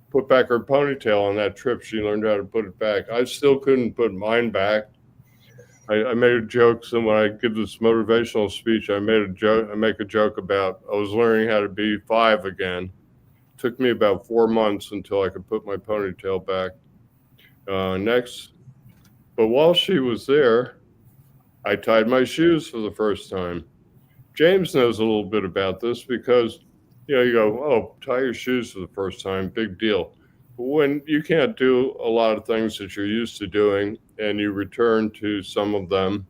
put back her ponytail on that trip. She learned how to put it back. I still couldn't put mine back. I made a joke. So when I give this motivational speech, I make a joke about I was learning how to be 5 again. It took me about 4 months until I could put my ponytail back. Next. But while she was there, I tied my shoes for the first time. James knows a little bit about this because, you go, oh, tie your shoes for the first time, big deal. But when you can't do a lot of things that you're used to doing and you return to some of them,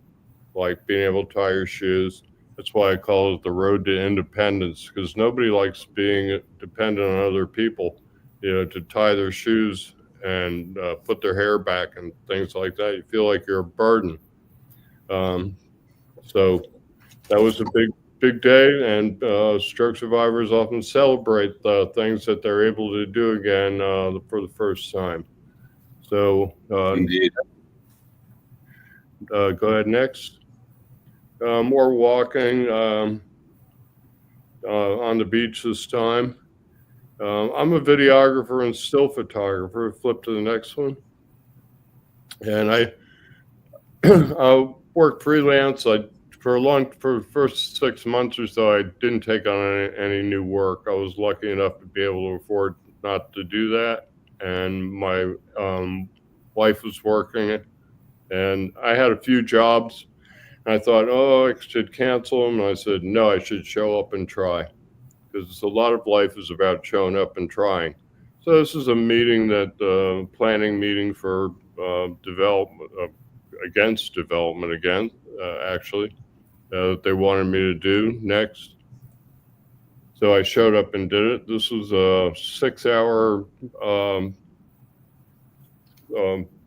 like being able to tie your shoes, that's why I call it the road to independence, because nobody likes being dependent on other people, to tie their shoes and put their hair back and things like that. You feel like you're a burden. So that was a big day, and stroke survivors often celebrate the things that they're able to do again for the first time. So Indeed. Go ahead next. More walking on the beach this time. I'm a videographer and still photographer. Flip to the next one. And I worked freelance. For the first 6 months or so, I didn't take on any new work. I was lucky enough to be able to afford not to do that. And my wife was working, and I had a few jobs. And I thought, I should cancel them. And I said, no, I should show up and try, because a lot of life is about showing up and trying. So this is a meeting planning meeting for development, against development again, actually, that they wanted me to do next. So I showed up and did it. This was a 6-hour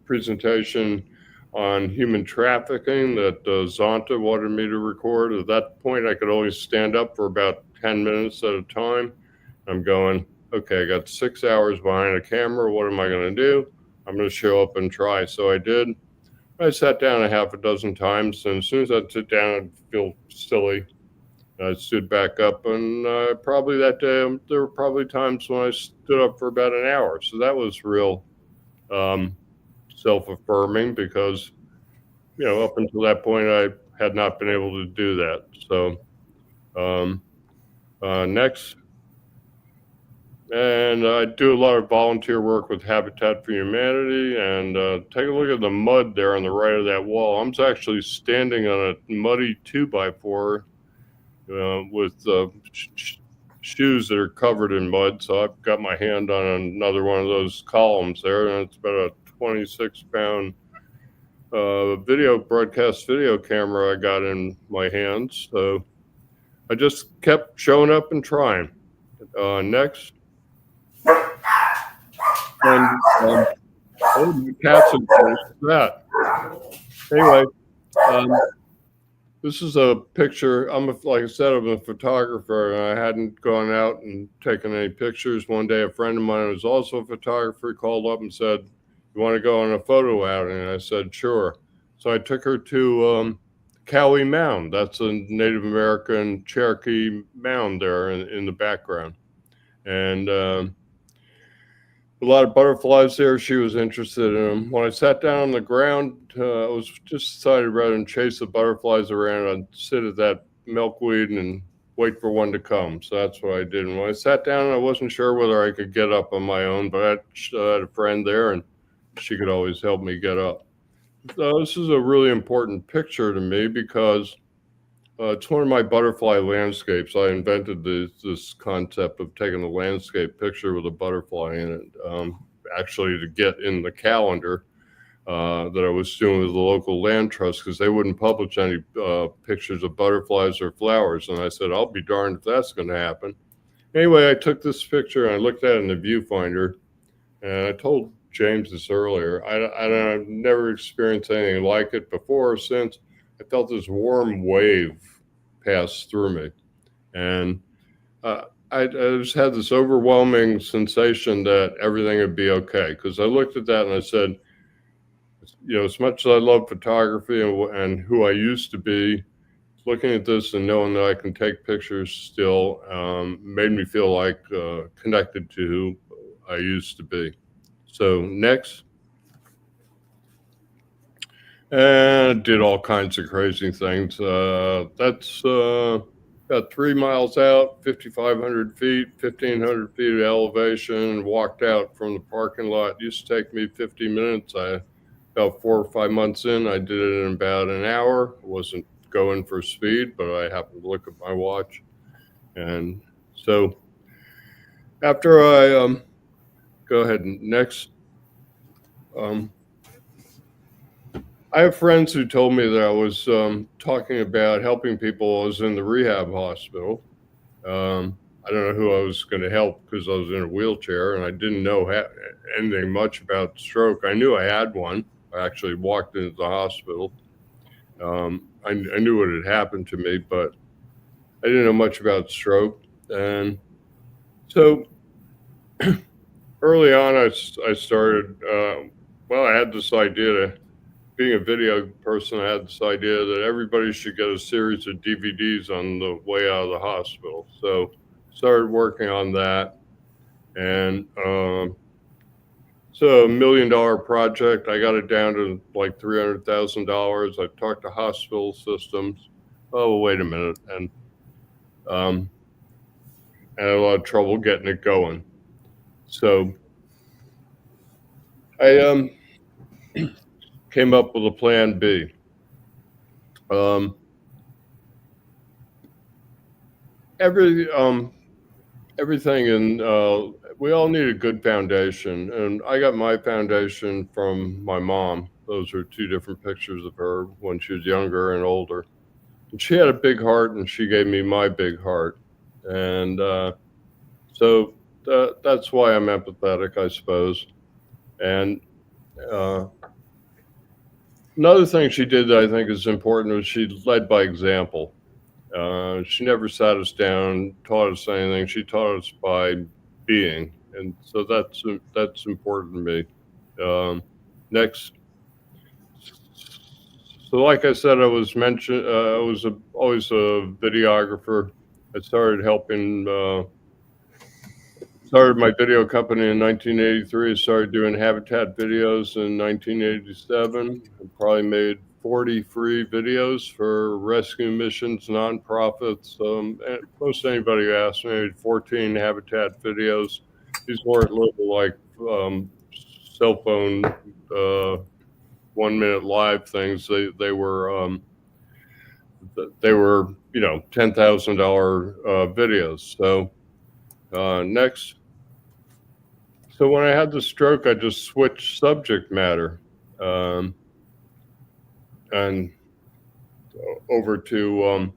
presentation on human trafficking that Zonta wanted me to record. At that point, I could only stand up for about 10 minutes at a time. I'm going, okay, I got 6 hours behind a camera. What am I going to do? I'm going to show up and try. So I did. I sat down a half a dozen times, and as soon as I'd sit down, I'd feel silly. I stood back up, and probably that day, there were probably times when I stood up for about an hour. So that was real self-affirming because, up until that point, I had not been able to do that. So next. And I do a lot of volunteer work with Habitat for Humanity. And take a look at the mud there on the right of that wall. I'm actually standing on a muddy 2x4 with shoes that are covered in mud. So I've got my hand on another one of those columns there. And it's about a 26-pound broadcast video camera I got in my hands. So I just kept showing up and trying. Next. And the cats and that. Anyway, this is a picture. Like I said, I'm a photographer, and I hadn't gone out and taken any pictures. One day, a friend of mine who was also a photographer called up and said, "You want to go on a photo outing?" And I said, "Sure." So I took her to Cowie Mound. That's a Native American Cherokee mound there in the background. And a lot of butterflies there. She was interested in them. When I sat down on the ground, I was just decided rather than chase the butterflies around, I'd sit at that milkweed and wait for one to come. So that's what I did. And when I sat down, I wasn't sure whether I could get up on my own, but I had a friend there, and she could always help me get up. So this is a really important picture to me because it's one of my butterfly landscapes. I invented this concept of taking a landscape picture with a butterfly in it, actually to get in the calendar that I was doing with the local land trust because they wouldn't publish any pictures of butterflies or flowers. And I said, I'll be darned if that's going to happen. Anyway, I took this picture and I looked at it in the viewfinder, and I told James this earlier. I've never experienced anything like it before or since. I felt this warm wave pass through me. And I just had this overwhelming sensation that everything would be okay. Because I looked at that and I said, as much as I love photography and who I used to be, looking at this and knowing that I can take pictures still made me feel like connected to who I used to be. So next. And did all kinds of crazy things. That's about 3 miles out, 5,500 feet, 1,500 feet of elevation, walked out from the parking lot. It used to take me 50 minutes. About 4 or 5 months in, I did it in about an hour. I wasn't going for speed, but I happened to look at my watch. And so after I go ahead and next. I have friends who told me that I was talking about helping people. I was in the rehab hospital. I don't know who I was going to help because I was in a wheelchair and I didn't know anything much about stroke. I knew I had one. I actually walked into the hospital. I knew what had happened to me, but I didn't know much about stroke. And so early on, I started, I had this idea being a video person, I had this idea that everybody should get a series of DVDs on the way out of the hospital. So started working on that. And so $1 million project, I got it down to like $300,000. I talked to hospital systems. Oh, wait a minute. And I had a lot of trouble getting it going. So I came up with a plan B. Everything in, we all need a good foundation. And I got my foundation from my mom. Those are 2 different pictures of her when she was younger and older. And she had a big heart and she gave me my big heart. And so that's why I'm empathetic, I suppose. And another thing she did that I think is important was she led by example. She never sat us down, taught us anything. She taught us by being, and so that's important to me. Next, so like I said, I was always a videographer. I started my video company in 1983. I started doing habitat videos in 1987. I probably made 40 free videos for rescue missions, nonprofits. Most anybody who asked me, I made 14 habitat videos. These weren't little like cell phone 1 minute live things. They were $10,000 videos. So next. So when I had the stroke, I just switched subject matter and over to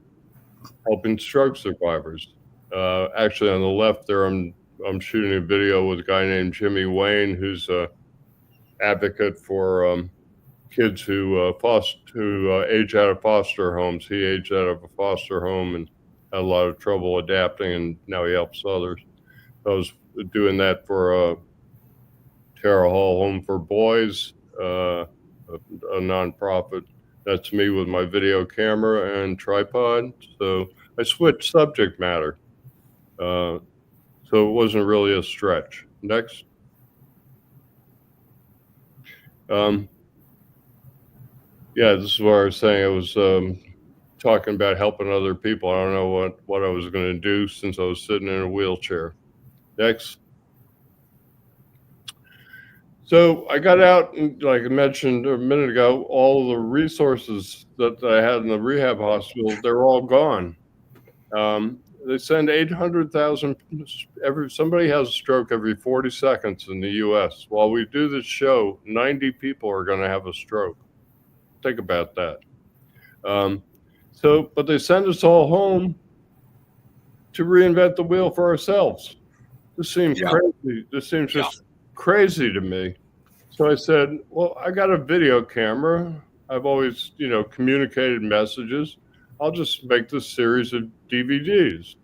helping stroke survivors. Actually, on the left there, I'm shooting a video with a guy named Jimmy Wayne, who's a advocate for kids who age out of foster homes. He aged out of a foster home and had a lot of trouble adapting, and now he helps others. I was doing that for Terra Hall Home for Boys, a nonprofit. That's me with my video camera and tripod. So I switched subject matter. So it wasn't really a stretch. Next. Yeah, this is where I was saying I was talking about helping other people. I don't know what I was going to do since I was sitting in a wheelchair. Next. So I got out, and like I mentioned a minute ago, all the resources that I had in the rehab hospital, they're all gone. They send 800,000, somebody has a stroke every 40 seconds in the US. While we do this show, 90 people are going to have a stroke. Think about that. But they send us all home to reinvent the wheel for ourselves. This seems crazy. This seems just crazy to me. So I said, well, I got a video camera. I've always, communicated messages. I'll just make this series of DVDs.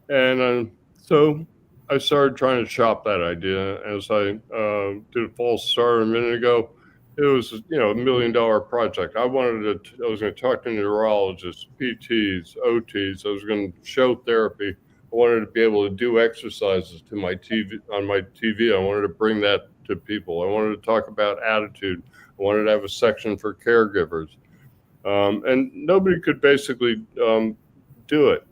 And so I started trying to shop that idea. As I did a false start a minute ago, it was, $1 million project. I was going to talk to neurologists, PTs, OTs. I was going to show therapy. I wanted to be able to do exercises on my TV. I wanted to bring that to people. I wanted to talk about attitude. I wanted to have a section for caregivers. And nobody could basically do it.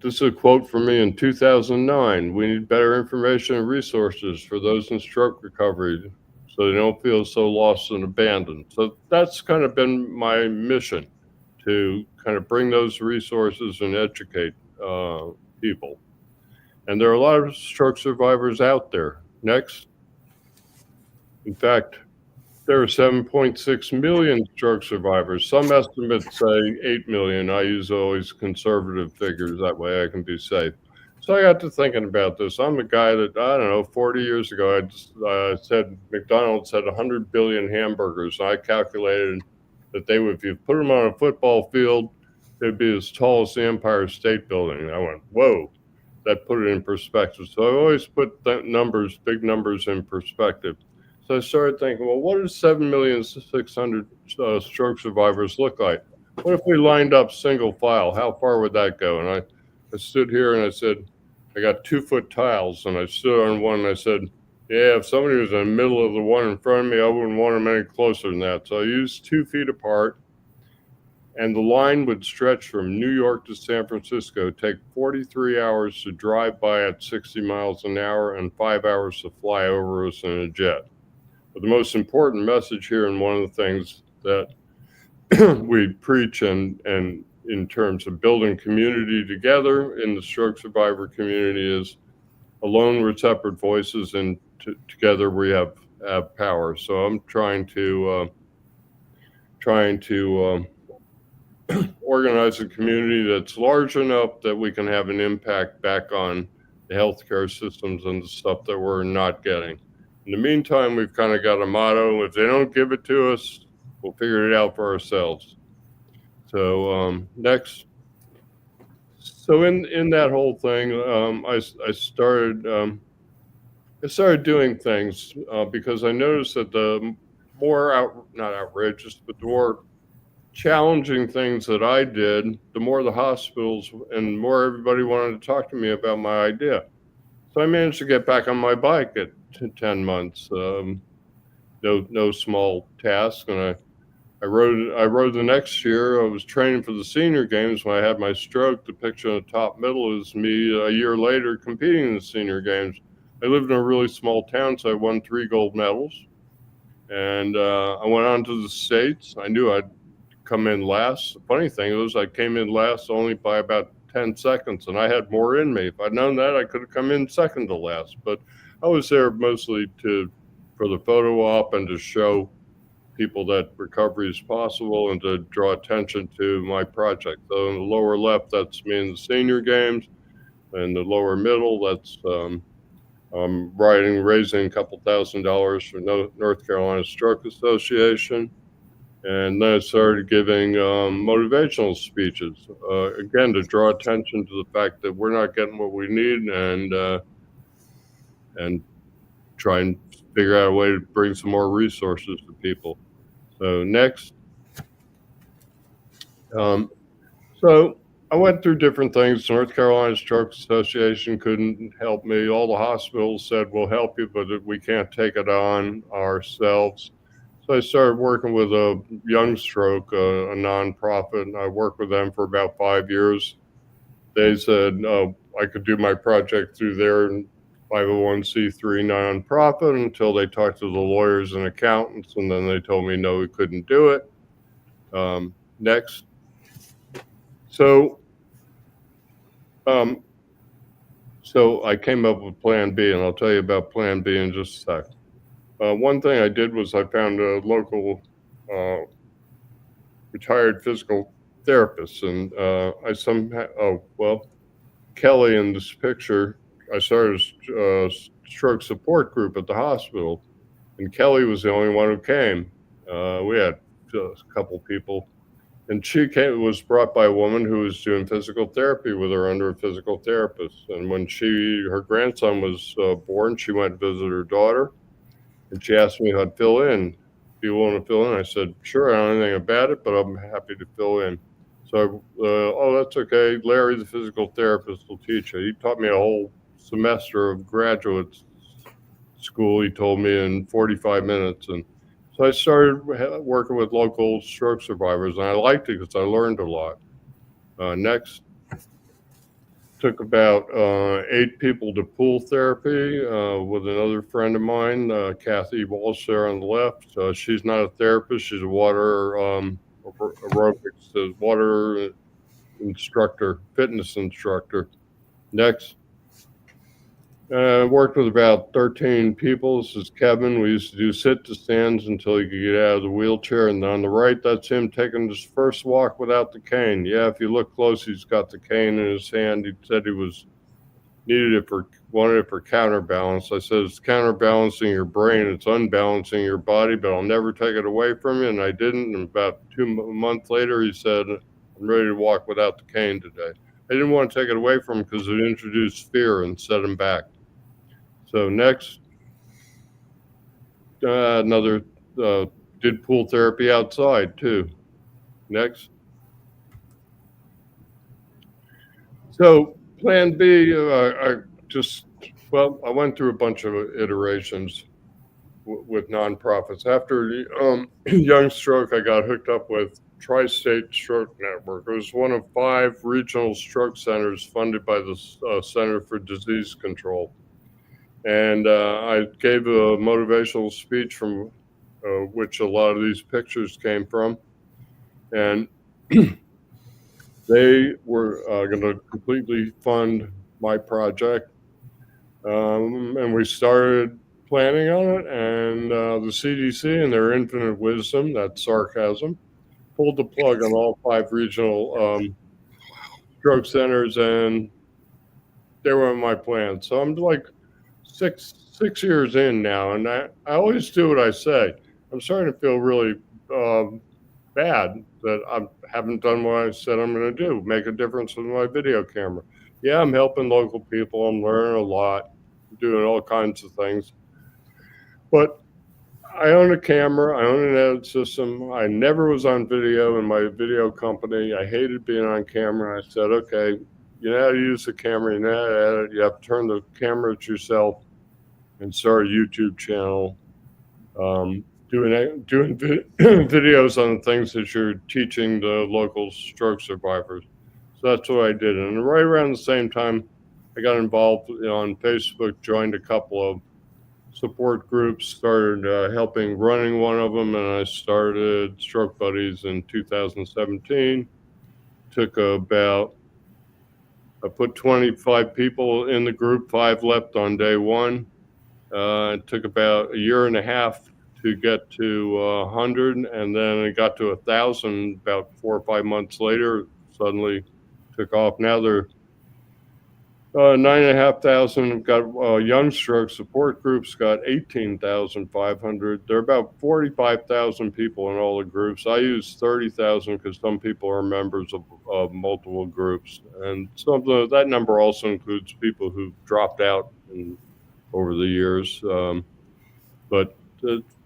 This is a quote from me in 2009. We need better information and resources for those in stroke recovery so they don't feel so lost and abandoned. So that's kind of been my mission, to kind of bring those resources and educate people. And there are a lot of stroke survivors out there. Next. In fact, there are 7.6 million stroke survivors. Some estimates say 8 million. I use always conservative figures. That way I can be safe. So I got to thinking about this. I'm a guy that, 40 years ago, I said McDonald's had 100 billion hamburgers. And I calculated that if you put them on a football field, they'd be as tall as the Empire State Building. And I went, whoa, that put it in perspective. So I always put big numbers in perspective. So I started thinking, well, what does 7,600,000 stroke survivors look like? What if we lined up single file? How far would that go? And I stood here and I said, I got 2-foot tiles, and I stood on one and I said, yeah, if somebody was in the middle of the one in front of me, I wouldn't want them any closer than that. So I used 2 feet apart, and the line would stretch from New York to San Francisco, take 43 hours to drive by at 60 miles an hour and 5 hours to fly over us in a jet. But the most important message here, and one of the things that we preach and in terms of building community together in the stroke survivor community, is alone we're separate voices, and together we have power. So I'm trying to organize a community that's large enough that we can have an impact back on the healthcare systems and the stuff that we're not getting. In the meantime, we've kind of got a motto: if they don't give it to us, we'll figure it out for ourselves. So next. So in that whole thing, I started doing things because I noticed that the more not outrageous, but the more challenging things that I did, the more the hospitals and more everybody wanted to talk to me about my idea. So I managed to get back on my bike at 10 months. No small task, and I rode the next year. I was training for the senior games when I had my stroke. The picture in the top middle is me a year later competing in the senior games. I lived in a really small town, so I won 3 gold medals. And I went on to the States. I knew I'd come in last. The funny thing was I came in last only by about 10 seconds, and I had more in me. If I'd known that, I could have come in second to last. But I was there mostly for the photo op and to show people that recovery is possible and to draw attention to my project. So in the lower left, that's me in the senior games. And the lower middle, that's I'm raising a couple $1,000s for North Carolina Stroke Association. And then I started giving motivational speeches, again, to draw attention to the fact that we're not getting what we need and try and figure out a way to bring some more resources to people. So next. So I went through different things. North Carolina Stroke Association couldn't help me. All the hospitals said, we'll help you, but we can't take it on ourselves. So I started working with a Young Stroke, a nonprofit, and I worked with them for about 5 years. They said I could do my project through their 501c3 nonprofit until they talked to the lawyers and accountants, and then they told me no, we couldn't do it. Next. So I came up with Plan B, and I'll tell you about Plan B in just a sec. One thing I did was I found a local retired physical therapist, and Kelly in this picture, I started a stroke support group at the hospital, and Kelly was the only one who came. We had a couple people, and she was brought by a woman who was doing physical therapy with her under a physical therapist. And when her grandson was born, she went to visit her daughter, and she asked me if I'd fill in. Do you want to fill in? I said, sure, I don't know anything about it, but I'm happy to fill in. So, that's okay. Larry, the physical therapist, will teach you. He taught me a whole semester of graduate school, he told me, in 45 minutes. And so I started working with local stroke survivors, and I liked it because I learned a lot. Next. Took about 8 people to pool therapy with another friend of mine, Kathy Walsh there on the left. She's not a therapist. She's a water aerobics, water instructor, fitness instructor. Next. Worked with about 13 people. This is Kevin. We used to do sit to stands until he could get out of the wheelchair. And on the right, that's him taking his first walk without the cane. Yeah, if you look close, he's got the cane in his hand. He said he wanted it for counterbalance. I said, it's counterbalancing your brain. It's unbalancing your body, but I'll never take it away from you. And I didn't. And about a month later, he said, I'm ready to walk without the cane today. I didn't want to take it away from him because it introduced fear and set him back. So next, another did pool therapy outside too. Next. So Plan B, I went through a bunch of iterations with nonprofits. After Young Stroke, I got hooked up with Tri-State Stroke Network. It was one of 5 regional stroke centers funded by the Center for Disease Control. And I gave a motivational speech from which a lot of these pictures came from. And they were going to completely fund my project. And we started planning on it. And the CDC, in their infinite wisdom, that's sarcasm, pulled the plug on all 5 regional stroke centers, and they were on my plan. So I'm like six years in now, and I always do what I say. I'm starting to feel really bad that I haven't done what I said I'm going to do, make a difference with my video camera. Yeah, I'm helping local people. I'm learning a lot, doing all kinds of things. But I own a camera. I own an edit system. I never was on video in my video company. I hated being on camera. I said, okay, you know how to use the camera, you know how to edit. You have to turn the camera at yourself and start a YouTube channel. Doing videos on things that you're teaching the local stroke survivors. So that's what I did. And right around the same time, I got involved on Facebook, joined a couple of support groups, started helping running one of them, and I started Stroke Buddies in 2017. I put 25 people in the group, 5 left on day one. It took about a year and a half to get to 100, and then it got to 1,000 about 4 or 5 months later. Suddenly took off. Now they're 9,500. Got young stroke support groups, got 18,500. There are about 45,000 people in all the groups. I use 30,000 because some people are members of multiple groups, and that number also includes people who've dropped out over the years. But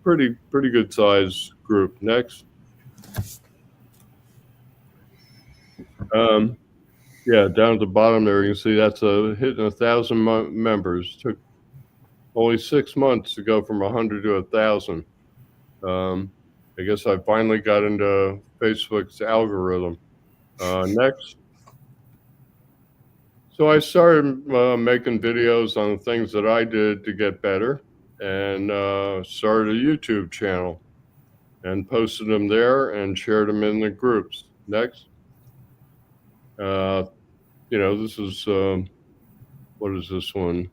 pretty good size group. Next. Yeah, down at the bottom there, you can see that's hitting 1,000 members. Took only 6 months to go from 100 to 1,000. I guess I finally got into Facebook's algorithm. Next. So I started making videos on the things that I did to get better, and started a YouTube channel and posted them there and shared them in the groups. Next. This is, what is this one?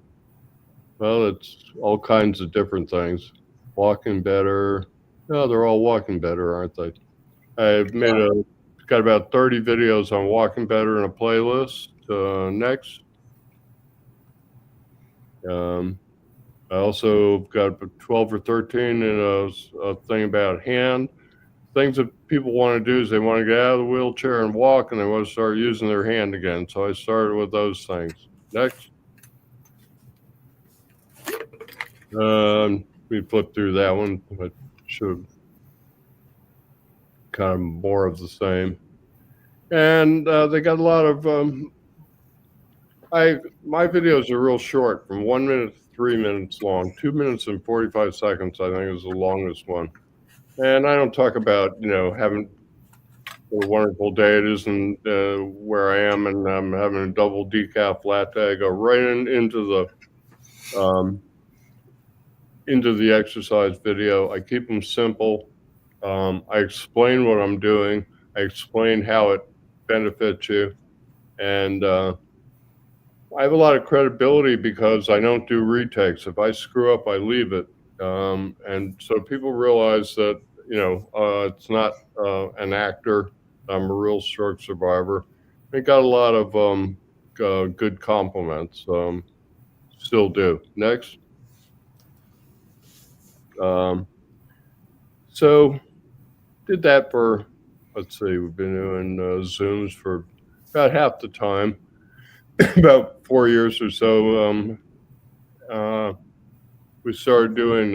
Well, it's all kinds of different things. Walking better. No, they're all walking better, aren't they? I've got about 30 videos on walking better in a playlist. Next. I also got 12 or 13 in a thing about hand. Things that people want to do is they want to get out of the wheelchair and walk, and they want to start using their hand again. So I started with those things. Next. We flipped through that one. I should kind of more of the same. And they got a lot of my videos are real short, from 1 minute to 3 minutes long. 2 minutes and 45 seconds, I think, is the longest one. And I don't talk about, having what a wonderful day it is and where I am, and I'm having a double decaf latte. I go right into the exercise video. I keep them simple. I explain what I'm doing. I explain how it benefits you. And I have a lot of credibility because I don't do retakes. If I screw up, I leave it. And so people realize that, it's not an actor. I'm a real stroke survivor. I got a lot of good compliments. Still do. Next. So did that for, let's see, we've been doing Zooms for about half the time, about 4 years or so. We started doing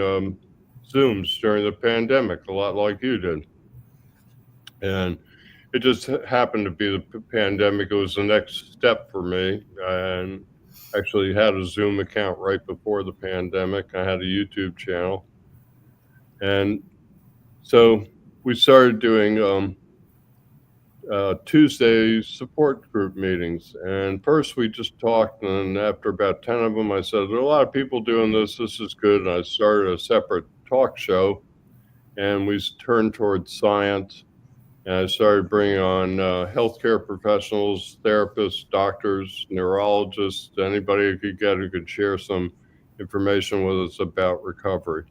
Zooms during the pandemic, a lot like you did. And it just happened to be the pandemic. It was the next step for me. And actually had a Zoom account right before the pandemic. I had a YouTube channel. And so we started doing Tuesday support group meetings. And first we just talked, and after about 10 of them, I said, there are a lot of people doing this. This is good. And I started a separate talk show, and we turned towards science. And I started bringing on healthcare professionals, therapists, doctors, neurologists, anybody who could share some information with us about recovery.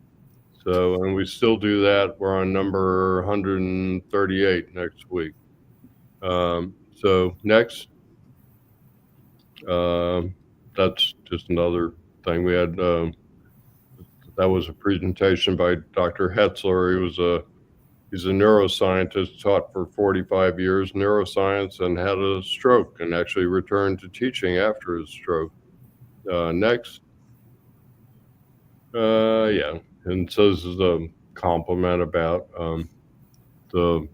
So, and we still do that. We're on number 138 next week. So next, that's just another thing we had. That was a presentation by Dr. Hetzler. He's a neuroscientist, taught for 45 years neuroscience, and had a stroke and actually returned to teaching after his stroke. Next. Yeah, and so this is a compliment about the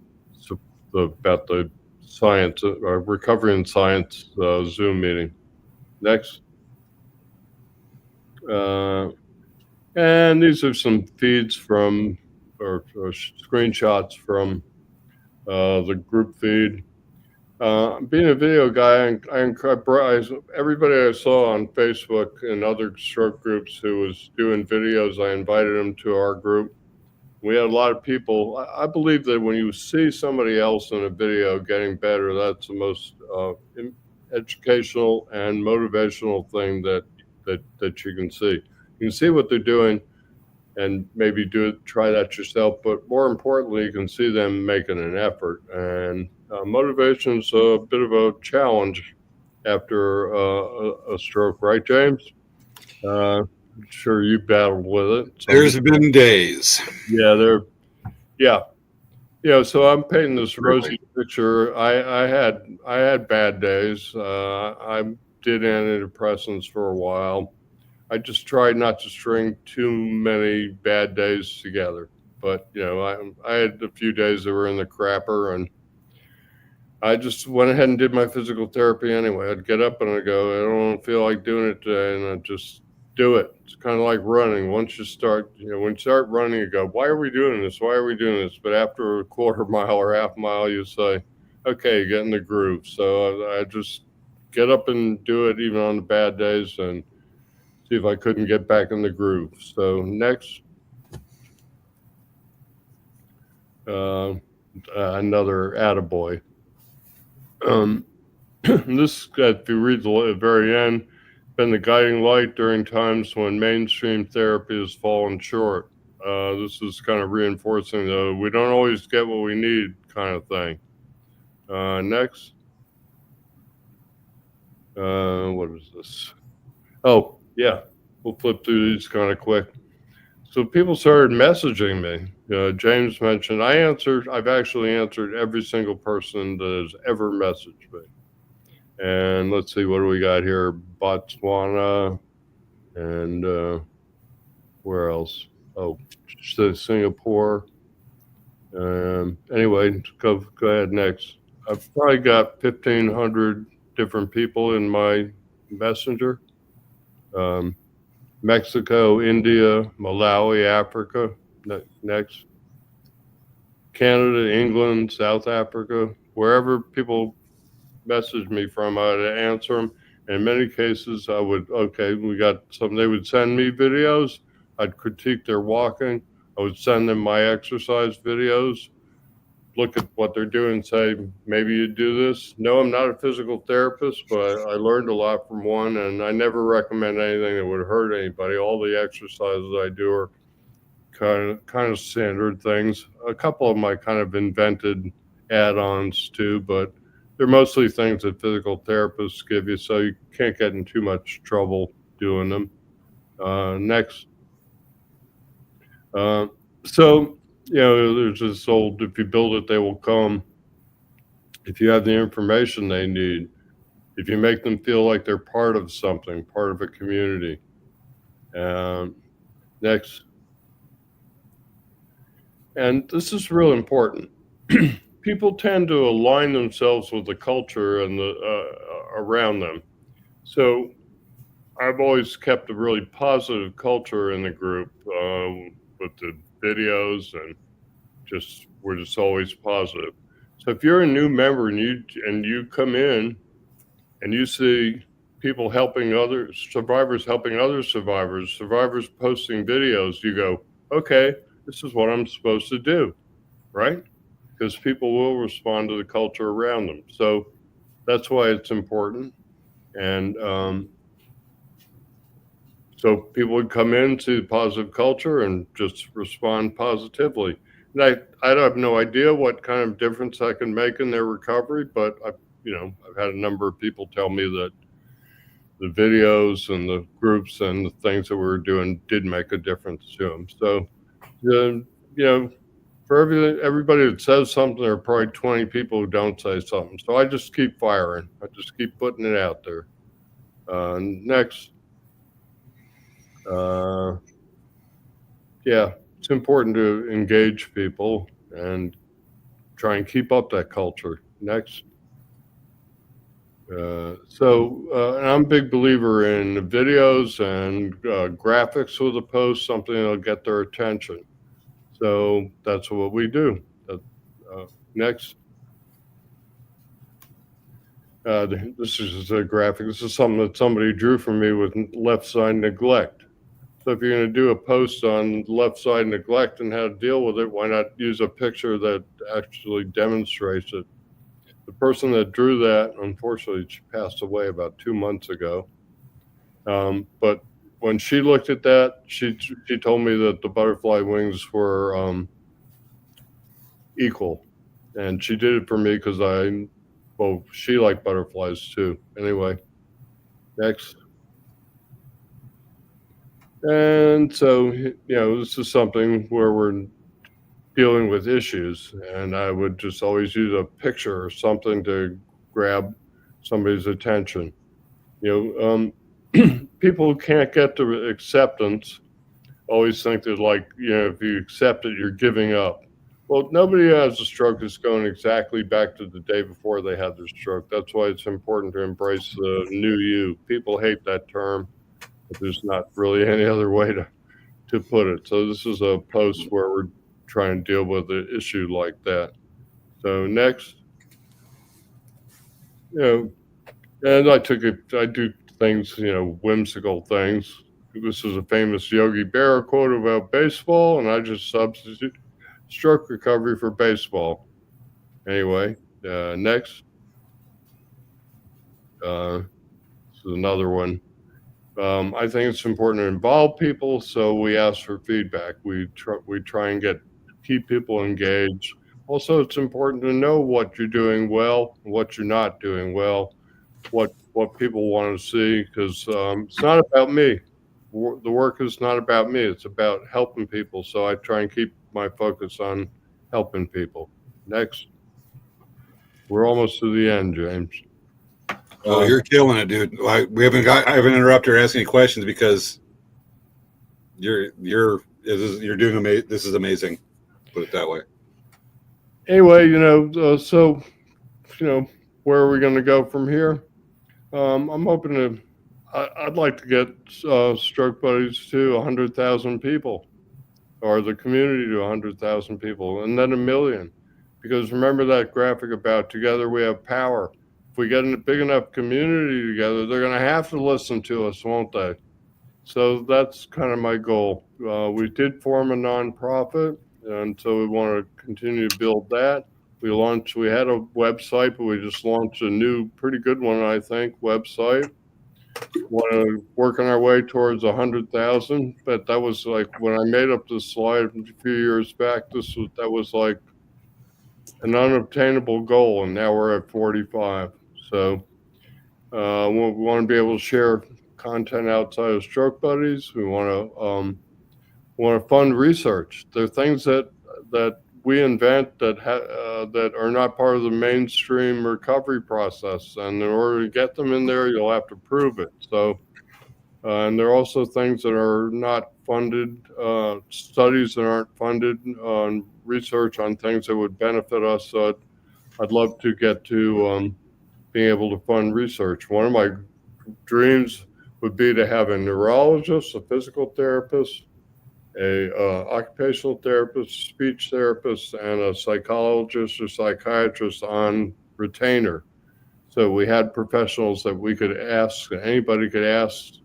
about the science, recovery in science Zoom meeting. Next. And these are some feeds from, or screenshots from the group feed. Being a video guy, everybody I saw on Facebook and other stroke groups who was doing videos, I invited them to our group. We had a lot of people. I believe that when you see somebody else in a video getting better, that's the most educational and motivational thing that you can see. You can see what they're doing and maybe try that yourself. But more importantly, you can see them making an effort. And motivation's a bit of a challenge after a stroke, right, James? I'm sure you battled with it. There's been days. Yeah, so I'm painting this rosy picture. I had bad days. I did antidepressants for a while. I just tried not to string too many bad days together. But I had a few days that were in the crapper, and I just went ahead and did my physical therapy anyway. I'd get up and I'd go, I don't feel like doing it today, and I'd just do it. It's kind of like running. Once you start, when you start running, you go, why are we doing this? Why are we doing this? But after a quarter mile or half mile, you say, okay, get in the groove. So I just get up and do it even on the bad days and see if I couldn't get back in the groove. So next, another attaboy. This, if you read the very end, been the guiding light during times when mainstream therapy has fallen short. This is kind of reinforcing the we don't always get what we need kind of thing. Next. What is this? Oh, yeah. We'll flip through these kind of quick. So people started messaging me. James mentioned I've actually answered every single person that has ever messaged me. And let's see, what do we got here? Botswana and where else? Oh, Singapore. Anyway, go ahead next. I've probably got 1,500 different people in my messenger. Mexico, India, Malawi, Africa. Next. Canada, England, South Africa, wherever people message me from, I'd answer them. And in many cases, I would, we got some, they would send me videos. I'd critique their walking. I would send them my exercise videos, look at what they're doing, say, maybe you do this. No, I'm not a physical therapist, but I learned a lot from one, and I never recommend anything that would hurt anybody. All the exercises I do are kind of standard things. A couple of them I kind of invented add-ons too, but they're mostly things that physical therapists give you, so you can't get in too much trouble doing them. Next. So, there's this old, if you build it, they will come. If you have the information they need, if you make them feel like they're part of something, part of a community. Next. And this is real important. People tend to align themselves with the culture and around them. So I've always kept a really positive culture in the group with the videos, and we're just always positive. So if you're a new member and you come in and you see people helping others, survivors helping other survivors posting videos, you go, okay, this is what I'm supposed to do, right? Because people will respond to the culture around them. So that's why it's important. And So people would come in, see the positive culture, and just respond positively. And I have no idea what kind of difference I can make in their recovery, but I've had a number of people tell me that the videos and the groups and the things that we were doing did make a difference to them. So, for everybody that says something, there are probably 20 people who don't say something. So I just keep firing. I just keep putting it out there. Next. It's important to engage people and try and keep up that culture. Next. And I'm a big believer in videos and graphics with a post, something that'll get their attention. So that's what we do. Next. This is just a graphic. This is something that somebody drew for me with left side neglect. So if you're going to do a post on left side neglect and how to deal with it, why not use a picture that actually demonstrates it? The person that drew that, unfortunately, she passed away about 2 months ago. But when she looked at that, she told me that the butterfly wings were equal. And she did it for me because she liked butterflies too. Anyway, next. And so, this is something where we're dealing with issues, and I would just always use a picture or something to grab somebody's attention. People who can't get to acceptance always think that, if you accept it, you're giving up. Well, nobody who has a stroke is going exactly back to the day before they had their stroke. That's why it's important to embrace the new you. People hate that term, but there's not really any other way to put it. So this is a post where we're trying to deal with an issue like that. So next. And I do things, whimsical things. This is a famous Yogi Berra quote about baseball, and I just substitute stroke recovery for baseball. Anyway, next. This is another one. I think it's important to involve people, so we ask for feedback. We try and keep people engaged. Also, it's important to know what you're doing well, what you're not doing well, what people want to see, because it's not about me. The work is not about me. It's about helping people. So I try and keep my focus on helping people. Next. We're almost to the end, James. Oh, you're killing it, dude. I haven't interrupted or asked any questions because you're doing amazing. This is amazing. Put it that way. Anyway, where are we going to go from here? I'm hoping I'd like to get Stroke Buddies to 100,000 people, or the community to 100,000 people, and then 1 million. Because remember that graphic about together we have power. If we get a big enough community together, they're going to have to listen to us, won't they? So that's kind of my goal. We did form a nonprofit, and so we want to continue to build that. We had a website, but we just launched a new, pretty good one, I think, website. We want to work on our way towards 100,000, but that was like, when I made up this slide a few years back, that was like an unobtainable goal, and now we're at 45. So we want to be able to share content outside of Stroke Buddies. We want to fund research. There are things that we invent that are not part of the mainstream recovery process, and in order to get them in there, you'll have to prove it. So, and there are also things that are not funded, studies that aren't funded on research on things that would benefit us. So I'd love to get to being able to fund research. One of my dreams would be to have a neurologist, a physical therapist, a occupational therapist, speech therapist, and a psychologist or psychiatrist on retainer. So we had professionals that we could ask, anybody could ask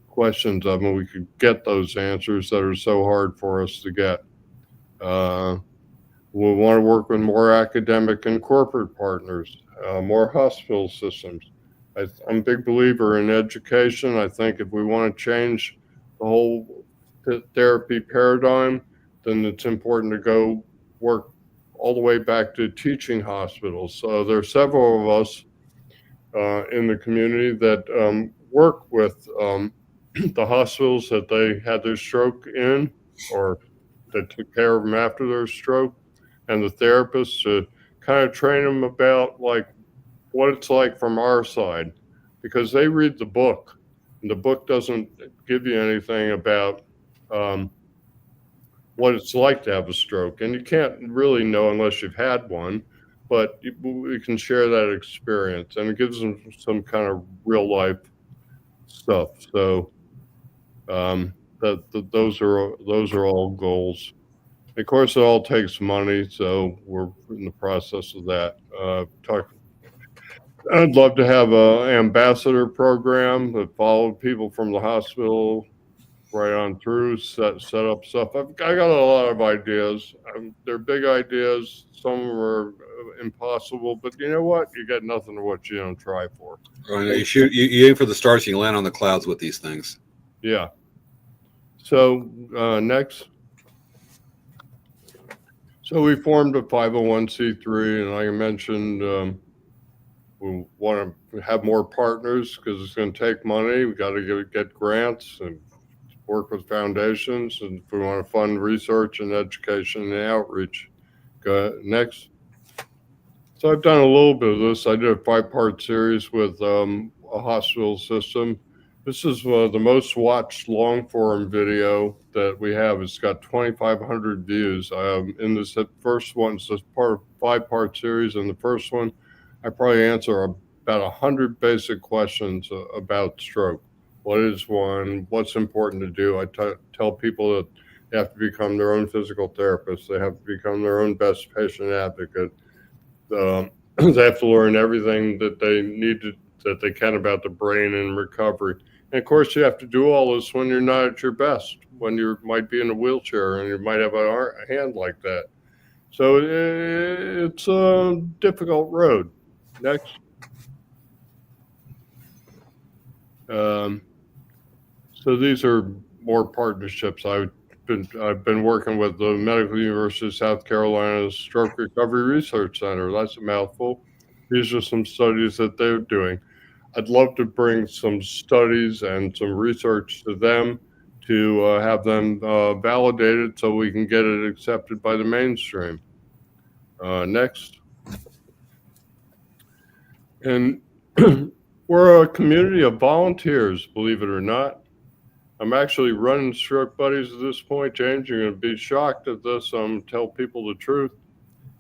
questions of, and we could get those answers that are so hard for us to get. We want to work with more academic and corporate partners, more hospital systems. I'm a big believer in education. I think if we want to change the whole therapy paradigm, then it's important to go work all the way back to teaching hospitals. So there are several of us in the community that work with the hospitals that they had their stroke in, or that took care of them after their stroke, and the therapists to kind of train them about like what it's like from our side, because they read the book, and the book doesn't give you anything about what it's like to have a stroke, and you can't really know unless you've had one. But we can share that experience, and it gives them some kind of real life stuff. So those are all goals. Of course, it all takes money, so we're in the process of that. I'd love to have an ambassador program that followed people from the hospital right on through, set up stuff. I got a lot of ideas. They're big ideas. Some of them are impossible, but you know what? You get nothing to what you don't try for. You aim for the stars, you land on the clouds with these things. Yeah. So next. So we formed a 501c3, and like I mentioned, we want to have more partners because it's going to take money. We got to get grants and work with foundations, and if we want to fund research and education and outreach. Go ahead. Next. So I've done a little bit of this. I did a 5-part series with a hospital system. This is the most watched long form video that we have. It's got 2,500 views. In this first one, it's just part of 5-part series. In the first one, I probably answer about 100 basic questions about stroke. What is one? What's important to do? I tell people that they have to become their own physical therapist. They have to become their own best patient advocate. They have to learn everything that they can about the brain and recovery. And of course, you have to do all this when you're not at your best, when you might be in a wheelchair and you might have a hand like that. So it's a difficult road. Next. So these are more partnerships. I've been working with the Medical University of South Carolina's Stroke Recovery Research Center. That's a mouthful. These are some studies that they're doing. I'd love to bring some studies and some research to them to have them validated so we can get it accepted by the mainstream. Next. And we're a community of volunteers, believe it or not. I'm actually running Stroke Buddies at this point. James, you're going to be shocked at this. I'm going to tell people the truth.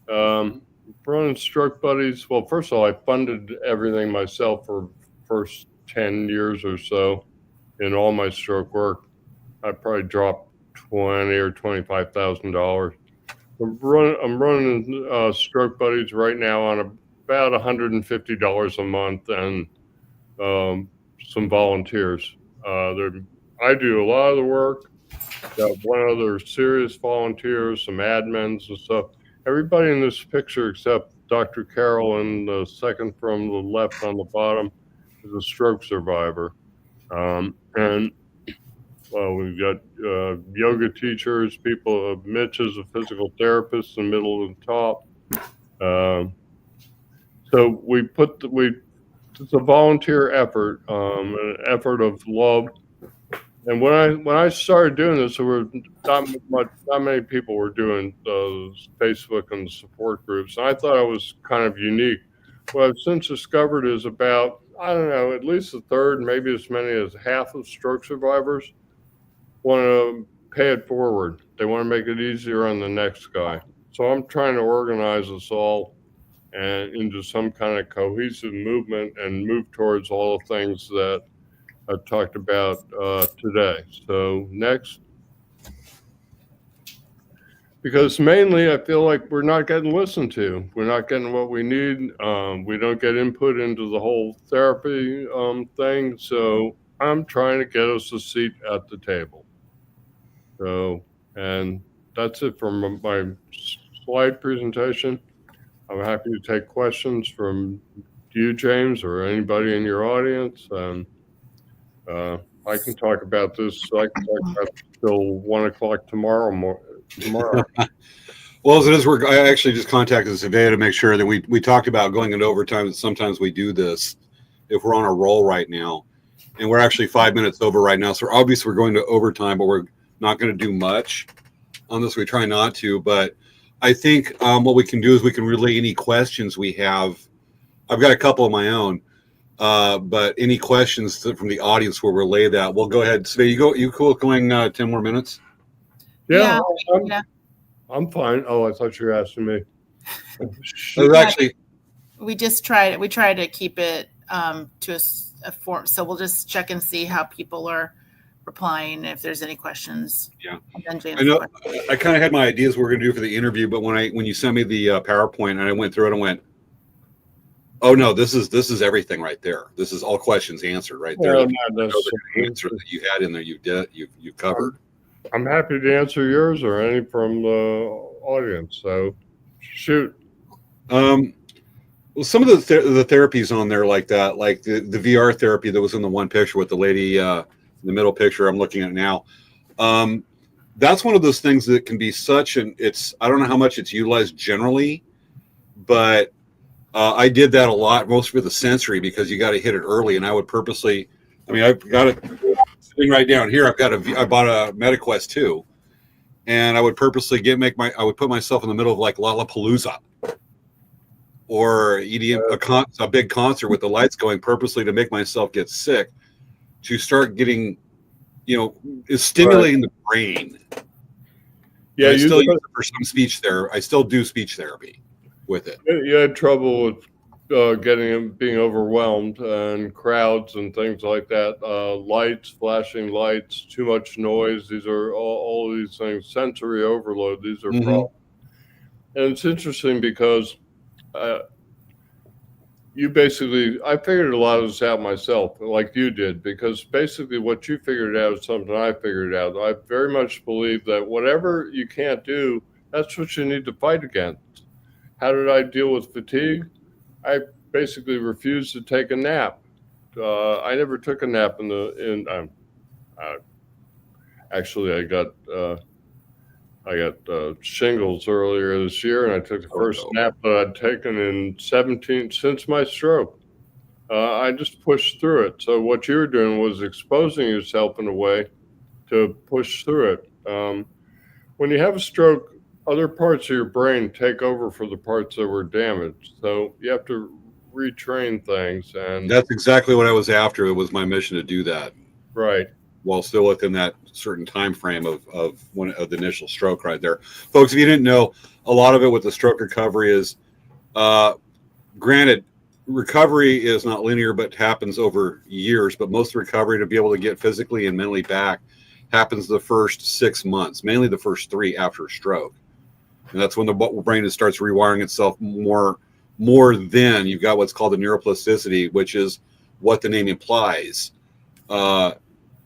Running Stroke Buddies, well, first of all, I funded everything myself for first 10 years or so in all my stroke work. I probably dropped $20,000 or $25,000. I'm running Stroke Buddies right now on about $150 a month and some volunteers. I do a lot of the work. Got one other serious volunteer, some admins and stuff. Everybody in this picture except Dr. Carol and the second from the left on the bottom is a stroke survivor. And we've got yoga teachers, people. Mitch is a physical therapist in the middle and top. So it's a volunteer effort, an effort of love. And when I started doing this, there were not many people were doing Facebook and support groups. And I thought I was kind of unique. What I've since discovered is about, I don't know, at least a third, maybe as many as half of stroke survivors want to pay it forward. They want to make it easier on the next guy. So I'm trying to organize us all and into some kind of cohesive movement and move towards all the things that I talked about today. So next. Because mainly I feel like we're not getting listened to. We're not getting what we need. We don't get input into the whole therapy thing. So I'm trying to get us a seat at the table. So, and that's it from my slide presentation. I'm happy to take questions from to you, James, or anybody in your audience. I can talk about this. I can talk about this till 1 o'clock tomorrow. Well, as it is, I actually just contacted Savannah to make sure that we talked about going into overtime. And sometimes we do this if we're on a roll right now, and we're actually 5 minutes over right now. So obviously we're going to overtime, but we're not going to do much on this. We try not to, but I think what we can do is we can relay any questions we have. I've got a couple of my own, but any questions from the audience will relay that. We'll go ahead. Savannah, you cool going 10 more minutes? Yeah, Yeah. I'm fine. Oh, I thought you were asking me. Actually, We try to keep it to a form. So we'll just check and see how people are replying, if there's any questions. Yeah. And then James, I know I kind of had my ideas what we're going to do for the interview, but when you sent me the PowerPoint and I went through it and went, oh no, this is everything right there. This is all questions answered right there. Well, The answer that you had in there, you've covered. I'm happy to answer yours or any from the audience. So shoot. Well, some of the therapies on there like that, like the VR therapy that was in the one picture with the lady in the middle picture I'm looking at now. That's one of those things that can be I don't know how much it's utilized generally, but I did that a lot, most with the sensory, because you got to hit it early. And I would purposely, I've got it sitting right down here. I bought a MetaQuest 2, and I would purposely I would put myself in the middle of like Lollapalooza or EDM, a big concert with the lights going, purposely to make myself get sick, to start getting, is stimulating the brain. Yeah, I still use it for some speech therapy. I still do speech therapy with it. You had trouble with being overwhelmed and crowds and things like that. Lights, flashing lights, too much noise. These are all these things. Sensory overload. These are problems. And it's interesting because I figured a lot of this out myself, like you did, because basically what you figured out is something I figured out. I very much believe that whatever you can't do, that's what you need to fight against. How did I deal with fatigue? I basically refused to take a nap. I never took a nap actually I got shingles earlier this year, and I took the first nap that I'd taken in 17 since my stroke. I just pushed through it. So what you were doing was exposing yourself in a way to push through it. When you have a stroke, other parts of your brain take over for the parts that were damaged. So you have to retrain things. And that's exactly what I was after. It was my mission to do that. Right. While still within that certain time frame of the initial stroke right there. Folks, if you didn't know, a lot of it with the stroke recovery is, granted, recovery is not linear, but happens over years. But most recovery to be able to get physically and mentally back happens the first 6 months, mainly the first 3 after a stroke. And that's when the brain starts rewiring itself more than you've got what's called the neuroplasticity, which is what the name implies, to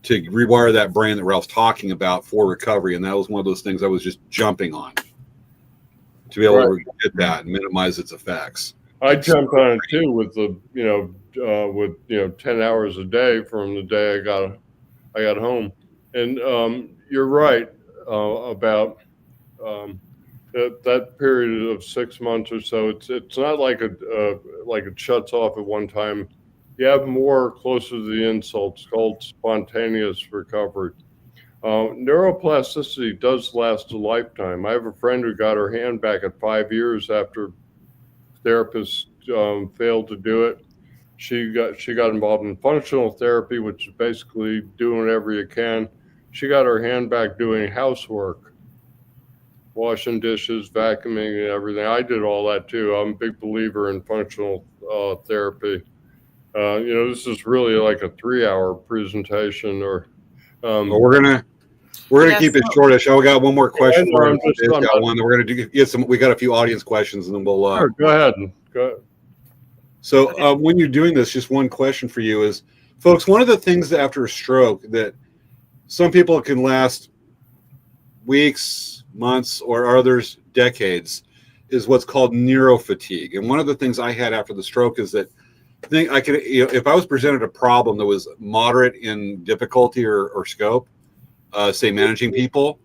rewire that brain that Ralph's talking about for recovery. And that was one of those things I was just jumping on to be able to get that and minimize its effects. I jumped on it too with 10 hours a day from the day I got home. And you're right about that period of 6 months or so. It's not like it shuts off at one time. You have more closer to the insult. It's called spontaneous recovery. Neuroplasticity does last a lifetime. I have a friend who got her hand back at 5 years after therapists failed to do it. She got involved in functional therapy, which is basically doing whatever you can. She got her hand back doing housework, washing dishes, vacuuming, and everything. I did all that too. I'm a big believer in functional therapy. This is really like a 3-hour presentation. Or we're gonna keep it shortish. I got one more question for him. We're gonna get some. We got a few audience questions, and then we'll. Sure, go ahead. So when you're doing this, just one question for you is, folks, one of the things after a stroke that some people can last weeks, months, or others decades is what's called neurofatigue. And one of the things I had after the stroke is that think I could, if I was presented a problem that was moderate in difficulty or scope, say managing people,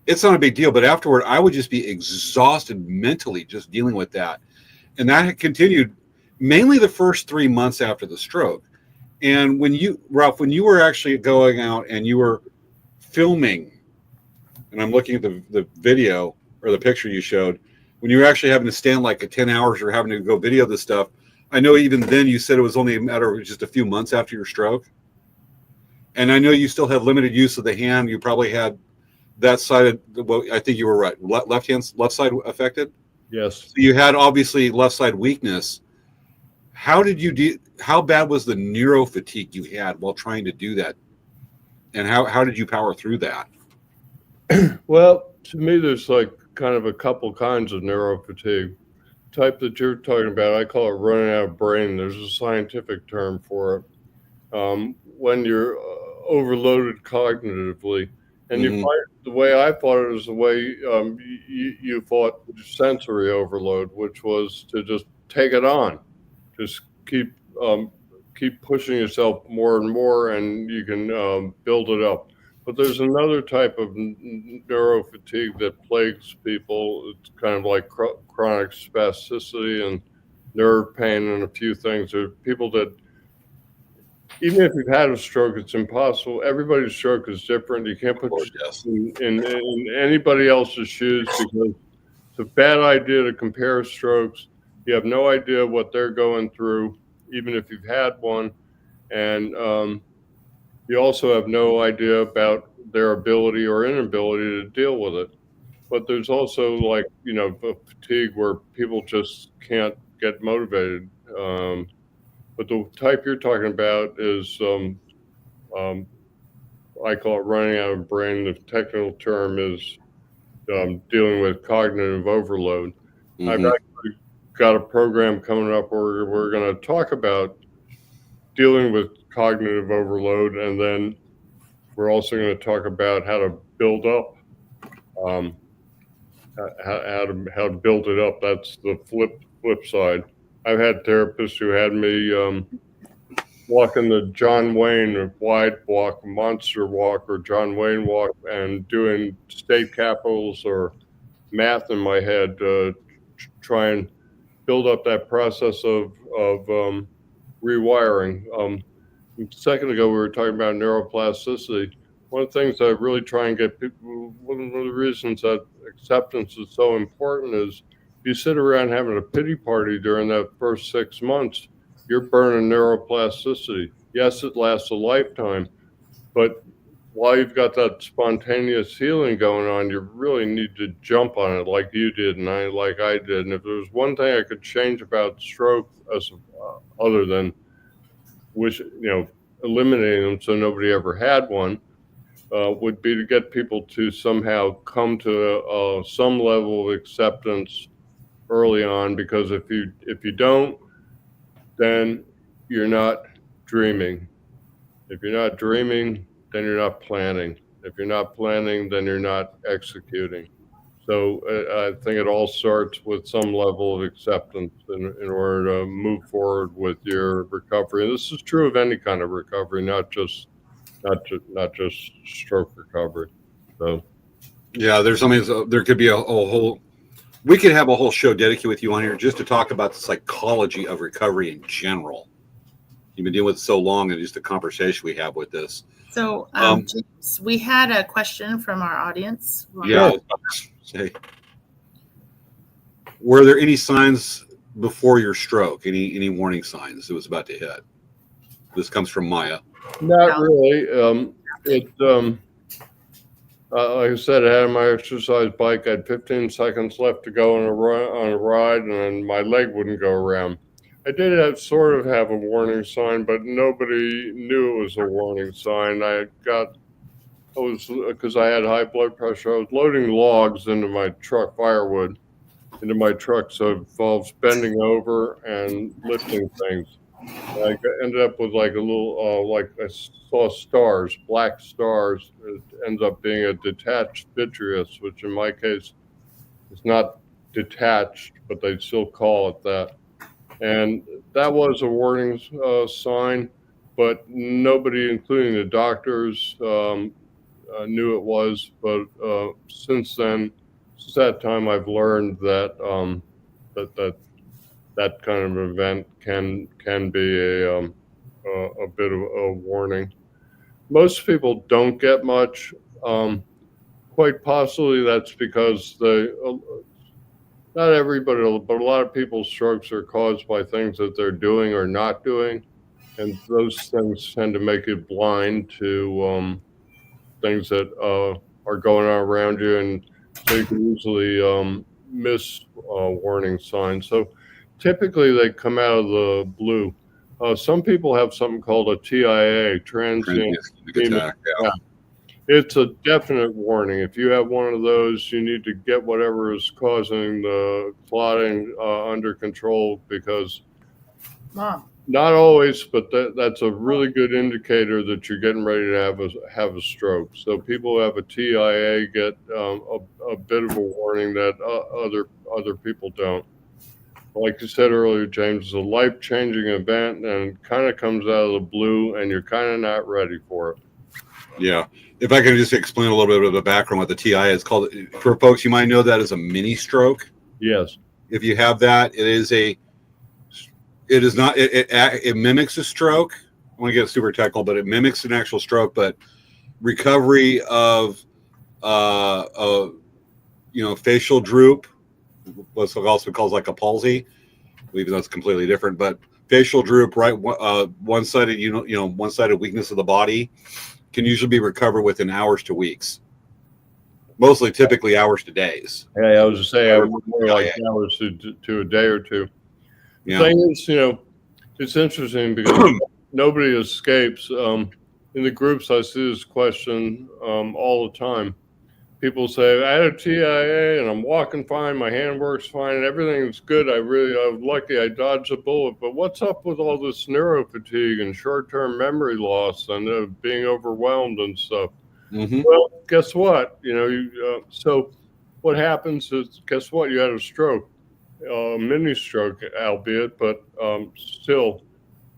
it's not a big deal. But afterward, I would just be exhausted mentally just dealing with that. And that had continued mainly the first 3 months after the stroke. And Ralph, when you were actually going out and you were filming, and I'm looking at the video or the picture you showed, when you were actually having to stand like 10 hours or having to go video this stuff, I know even then you said it was only a matter of just a few months after your stroke. And I know you still had limited use of the hand. You probably had that side of, well, I think you were right. Left side affected? Yes. So you had obviously left side weakness. How bad was the neuro fatigue you had while trying to do that? And how did you power through that? Well, to me, there's like kind of a couple kinds of neuro fatigue. Type that you're talking about, I call it running out of brain. There's a scientific term for it. When you're overloaded cognitively, and you find the way I thought it was the way you thought sensory overload, which was to just take it on, just keep pushing yourself more and more, and you can build it up. But there's another type of neuro fatigue that plagues people. It's kind of like chronic spasticity and nerve pain and a few things. There are people that, even if you've had a stroke, it's impossible. Everybody's stroke is different. You can't put yourself in anybody else's shoes because it's a bad idea to compare strokes. You have no idea what they're going through, even if you've had one. And you also have no idea about their ability or inability to deal with it. But there's also like, a fatigue where people just can't get motivated. But the type you're talking about is, I call it running out of brain. The technical term is dealing with cognitive overload. I've actually got a program coming up where we're going to talk about dealing with cognitive overload, and then we're also going to talk about how to build up, how to build it up. That's the flip side. I've had therapists who had me walking the John Wayne wide walk, monster walk, or John Wayne walk, and doing state capitals or math in my head to try and build up that process of rewiring. A second ago, we were talking about neuroplasticity. One of the things I really try and get people, one of the reasons that acceptance is so important is if you sit around having a pity party during that first 6 months, you're burning neuroplasticity. Yes, it lasts a lifetime, but while you've got that spontaneous healing going on, you really need to jump on it like you did and I did. And if there was one thing I could change about stroke, other than eliminating them so nobody ever had one, would be to get people to somehow come to some level of acceptance early on, because if you don't, then you're not dreaming. If you're not dreaming, then you're not planning. If you're not planning, then you're not executing. So I think it all starts with some level of acceptance in order to move forward with your recovery. And this is true of any kind of recovery, not just stroke recovery. So yeah, there could be a whole. We could have a whole show dedicated with you on here just to talk about the psychology of recovery in general. You've been dealing with it so long, and just the conversation we have with this. So, James, we had a question from our audience. Yeah. Say, were there any signs before your stroke? Any warning signs it was about to hit? This comes from Maya. Not really. Like I said, I had my exercise bike. I had 15 seconds left to go on a ride, and then my leg wouldn't go around. I did have a warning sign, but nobody knew it was a warning sign. Because I had high blood pressure, I was loading logs into my truck, firewood into my truck, so it involves bending over and lifting things. And I ended up with like a little, I saw stars, black stars. It ends up being a detached vitreous, which in my case is not detached, but they still call it that. And that was a warning sign, but nobody, including the doctors, knew it was. But since then, since that time, I've learned that that kind of event can be a bit of a warning. Most people don't get much. Quite possibly that's because not everybody, but a lot of people's strokes are caused by things that they're doing or not doing, and those things tend to make you blind to things that are going on around you, and so you can easily miss warning signs. So typically they come out of the blue. Some people have something called a TIA, transient Transient ischemic attack. attack. It's a definite warning. If you have one of those, you need to get whatever is causing the clotting under control, because Mom. not always, but that's a really good indicator that you're getting ready to have a stroke. So people who have a TIA get a bit of a warning that other people don't. Like you said earlier, James, it's a life-changing event, and kind of comes out of the blue, and you're kind of not ready for it. Yeah. If I can just explain a little bit of the background what the TI is called, for folks, you might know that as a mini stroke. Yes. If you have that, it is not, it mimics a stroke. I want to get super technical, but it mimics an actual stroke, but recovery of, facial droop, what's also called like a palsy, even though it's completely different, but facial droop, right? One-sided, one-sided weakness of the body can usually be recovered within hours to weeks. Mostly, typically hours to days. Yeah, I was just saying, I would more like hours to a day or two. The thing is, it's interesting because nobody escapes. In the groups, I see this question all the time. People say, I had a TIA and I'm walking fine, my hand works fine, and everything's good. I'm lucky I dodged a bullet. But what's up with all this neurofatigue and short-term memory loss and being overwhelmed and stuff? Mm-hmm. Well, guess what? So what happens is, guess what? You had a stroke, a mini stroke, albeit, but still,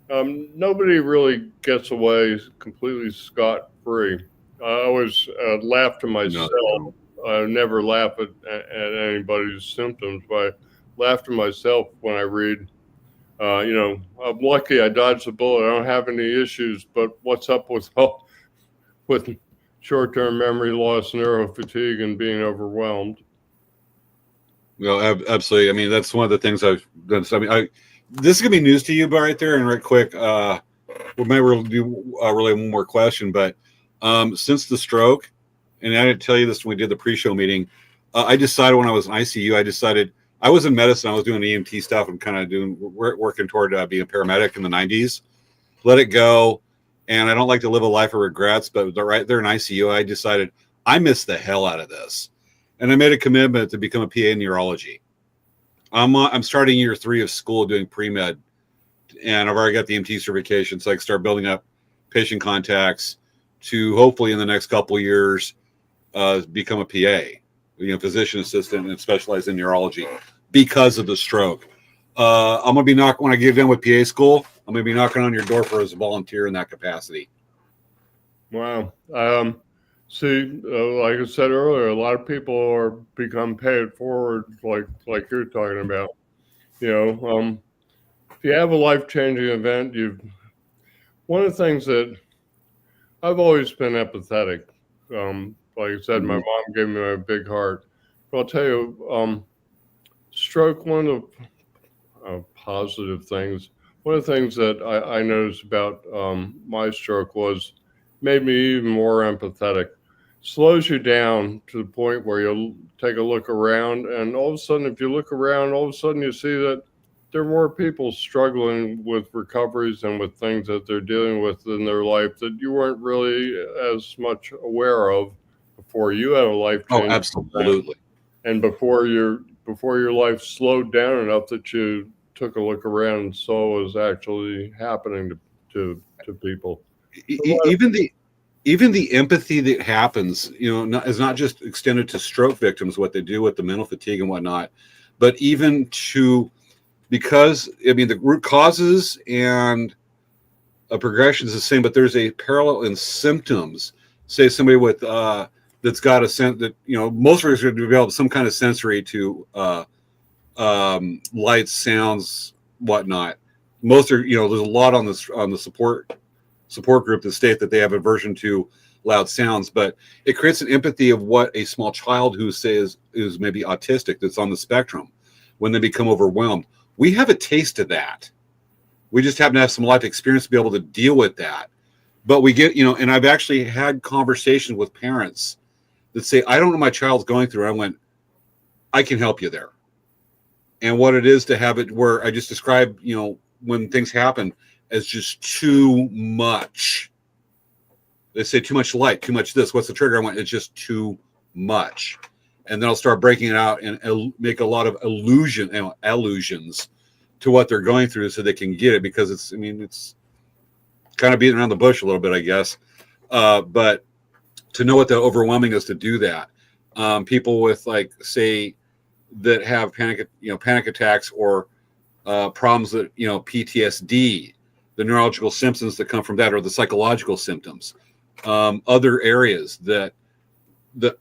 nobody really gets away completely scot-free. I always laugh to myself. No. I never laugh at anybody's symptoms, but I laugh to myself when I read, I'm lucky I dodged a bullet. I don't have any issues, but what's up with short-term memory loss, neurofatigue, and being overwhelmed? Well, absolutely. I mean, that's one of the things I've done. So, this is gonna be news to you, but right there and right quick, we might do really one more question, but since the stroke, and I didn't tell you this when we did the pre-show meeting, I decided when I was in ICU, I was in medicine, I was doing EMT stuff and kind of working toward being a paramedic in the 90s. Let it go. And I don't like to live a life of regrets, but right there in ICU, I decided I missed the hell out of this. And I made a commitment to become a PA in neurology. I'm starting year 3 of school doing pre-med, and I've already got the EMT certification, so I can start building up patient contacts to hopefully in the next couple of years become a PA, physician assistant, and specialize in neurology because of the stroke. I'm going to be when I get done with PA school, I'm going to be knocking on your door for as a volunteer in that capacity. Wow. See, like I said earlier, a lot of people become paid forward, like you're talking about. If you have a life-changing event, one of the things that I've always been empathetic. Like I said, my mom gave me my big heart. But I'll tell you, stroke, one of the positive things, one of the things that I noticed about my stroke made me even more empathetic. Slows you down to the point where you'll take a look around, and all of a sudden, if you look around, all of a sudden you see that there are more people struggling with recoveries and with things that they're dealing with in their life that you weren't really as much aware of before you had a life change. Oh, absolutely. And before your life slowed down enough that you took a look around and saw what was actually happening to people. Even the empathy that happens, is not just extended to stroke victims, what they do with the mental fatigue and whatnot, but even to because I mean the root causes and a progression is the same, but there's a parallel in symptoms. Say somebody with that's got a sense that most of us are going to develop some kind of sensory to lights, sounds, whatnot. Most are there's a lot on the support group that state that they have aversion to loud sounds, but it creates an empathy of what a small child who says is maybe autistic that's on the spectrum when they become overwhelmed. We have a taste of that. We just happen to have some life experience to be able to deal with that. But we get, and I've actually had conversations with parents that say, I don't know what my child's going through. I went, I can help you there. And what it is to have it where I just described, when things happen as just too much. They say too much light, too much this. What's the trigger? I went, it's just too much. And then I'll start breaking it out and make a lot of allusions to what they're going through so they can get it, because it's kind of beating around the bush a little bit, I guess. But to know what the overwhelming is to do that. People with say that have panic attacks or problems that, PTSD, the neurological symptoms that come from that, or the psychological symptoms, other areas that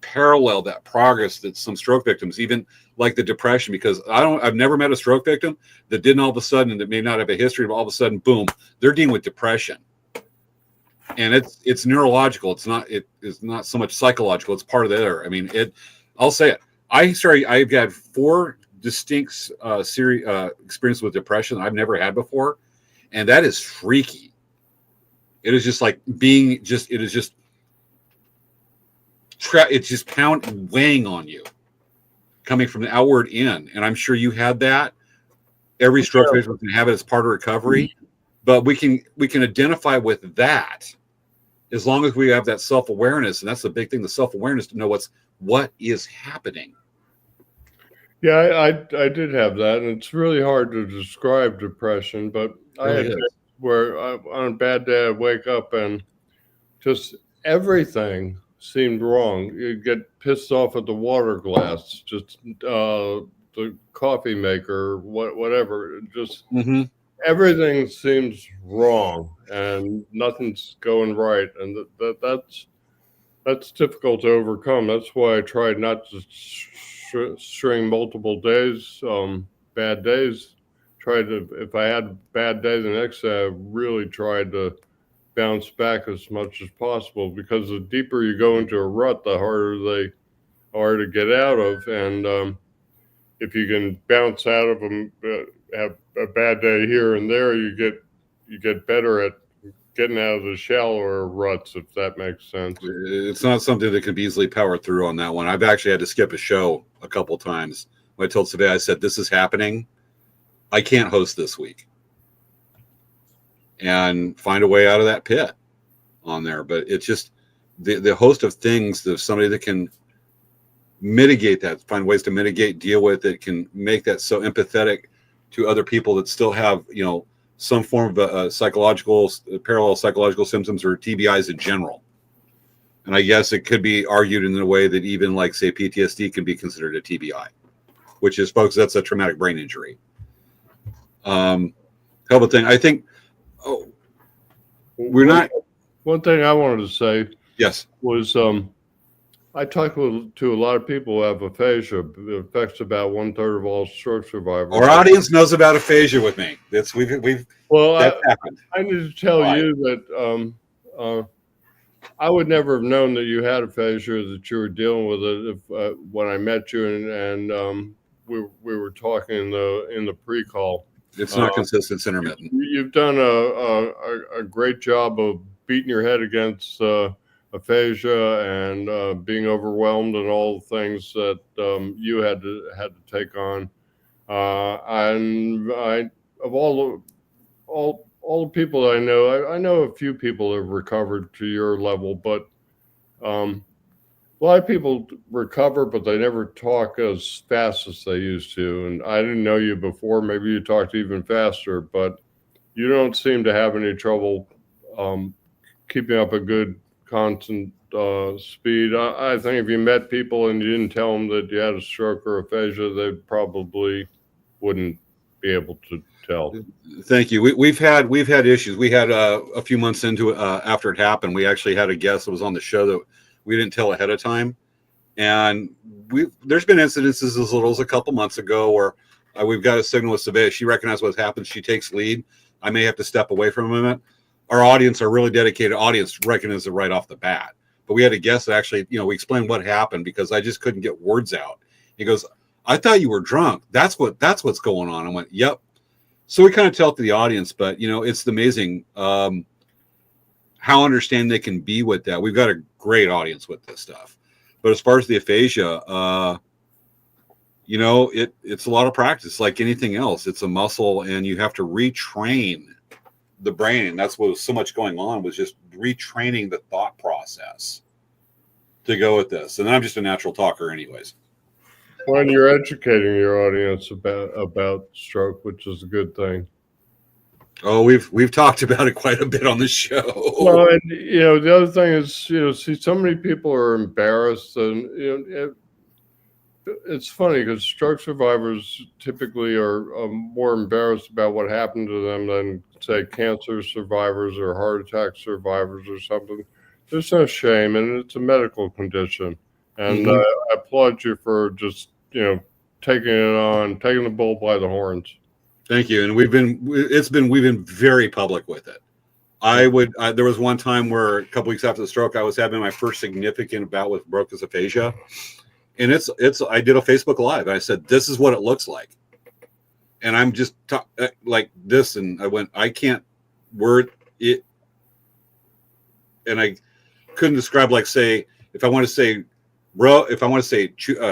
parallel that progress that some stroke victims, even like the depression, because I've never met a stroke victim that didn't all of a sudden, and that may not have a history, but all of a sudden, boom, they're dealing with depression. And it's neurological. It's not so much psychological. It's part of the other. I mean, I'll say it. I've had 4 distinct experiences with depression that I've never had before. And that is freaky. It is just like it's just weighing on you, coming from the outward in. And I'm sure you had that. Every stroke patient can have it as part of recovery, but we can identify with that as long as we have that self-awareness. And that's the big thing, the self-awareness to know what is happening. Yeah, I did have that, and it's really hard to describe depression, but I had days where on a bad day I'd wake up and just everything seemed wrong. You'd get pissed off at the water glass, just the coffee maker, whatever. Just everything seems wrong, and nothing's going right, and that's difficult to overcome. That's why I tried not to string multiple days, bad days. If I had bad days the next day, I really tried to bounce back as much as possible, because the deeper you go into a rut, the harder they are to get out of. And if you can bounce out of them, have a bad day here and there, you get better at getting out of the shallower ruts, if that makes sense. It's not something that can be easily powered through on that one. I've actually had to skip a show a couple times. When I told Savannah, I said, this is happening. I can't host this week. And find a way out of that pit on there. But it's just the host of things, there's somebody that can mitigate that, find ways to mitigate, deal with it, can make that so empathetic to other people that still have, some form of parallel psychological symptoms or TBIs in general. And I guess it could be argued in a way that even say PTSD can be considered a TBI, which is, folks, that's a traumatic brain injury. Hell of a thing. I think we're not. One thing I wanted to say, yes, was I talk to a lot of people who have aphasia. It affects about 1/3 of all stroke survivors. Our audience knows about aphasia with me. That's happened. I need to tell you that I would never have known that you had aphasia, that you were dealing with it, if when I met you and we were talking in the pre-call. It's not consistent, it's intermittent. You've done a great job of beating your head against aphasia and being overwhelmed and all the things that you had to take on. And of all the people I know, I know a few people have recovered to your level, but a lot of people recover, but they never talk as fast as they used to. And I didn't know you before. Maybe you talked even faster, but you don't seem to have any trouble keeping up a good constant speed. I think if you met people and you didn't tell them that you had a stroke or aphasia, they probably wouldn't be able to tell. Thank you. We've had issues. We had a few months into it, after it happened, we actually had a guest that was on the show that we didn't tell ahead of time, and there's been incidences as little as a couple months ago where we've got a signal with Savea. She recognizes what happens. She takes lead. I may have to step away from a minute. Our audience, our really dedicated audience, recognizes it right off the bat. But we had a guest that actually, we explained what happened because I just couldn't get words out. He goes, "I thought you were drunk. That's what's going on." I went, "Yep." So we kind of tell it to the audience, but it's amazing how understanding they can be with that. We've got a great audience with this stuff. But as far as the aphasia, it's a lot of practice, like anything else. It's a muscle, and you have to retrain the brain. And that's what was so much going on, was just retraining the thought process to go with this. And I'm just a natural talker anyways. When you're educating your audience about stroke, which is a good thing. Oh, we've talked about it quite a bit on the show. Well, and the other thing is, see, so many people are embarrassed, and it's funny because stroke survivors typically are more embarrassed about what happened to them than, say, cancer survivors or heart attack survivors or something. There's no shame, and it's a medical condition. And I applaud you for just taking it on, taking the bull by the horns. Thank you. And we've been very public with it. There was one time where a couple weeks after the stroke, I was having my first significant bout with Broca's aphasia. And I did a Facebook Live, and I said, "This is what it looks like." And I'm just like this. And I went, I can't word it. And I couldn't describe, like, say, if I want to say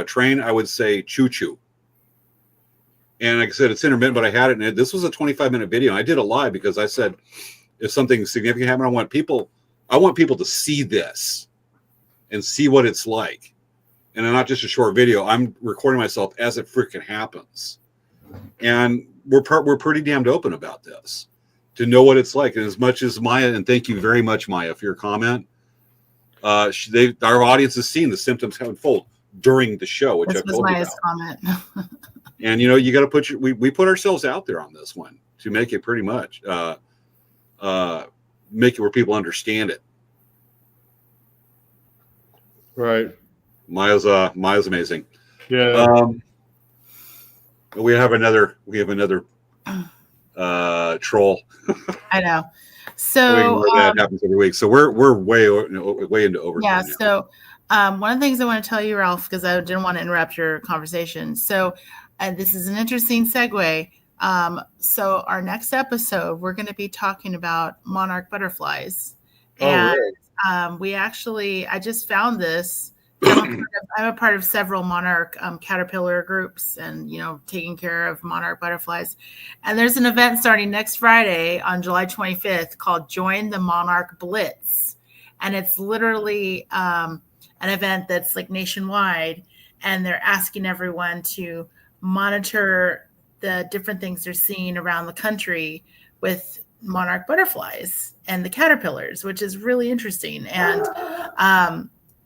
train, I would say choo choo. And like I said, it's intermittent, but I had it. And this was a 25-minute video. And I did it live because I said, if something significant happened, I want people to see this and see what it's like. And not just a short video. I'm recording myself as it freaking happens. And we're pretty damned open about this to know what it's like. And as much as Maya, and thank you very much, Maya, for your comment. Our audience has seen the symptoms unfold during the show, which I've told you about. Comment. And you got to we put ourselves out there on this one to make it pretty much make it where people understand it. Right. Maya's amazing. Yeah. We have another troll. I know. So that happens every week. So we're way into overtime. Yeah. Now. So one of the things I want to tell you, Ralph, because I didn't want to interrupt your conversation. So this is an interesting segue. So our next episode, we're going to be talking about monarch butterflies. And really? I just found this. I'm a part of several monarch caterpillar groups and, taking care of monarch butterflies. And there's an event starting next Friday on July 25th called Join the Monarch Blitz. And it's literally an event that's like nationwide. And they're asking everyone to monitor the different things they're seeing around the country with monarch butterflies and the caterpillars, which is really interesting. And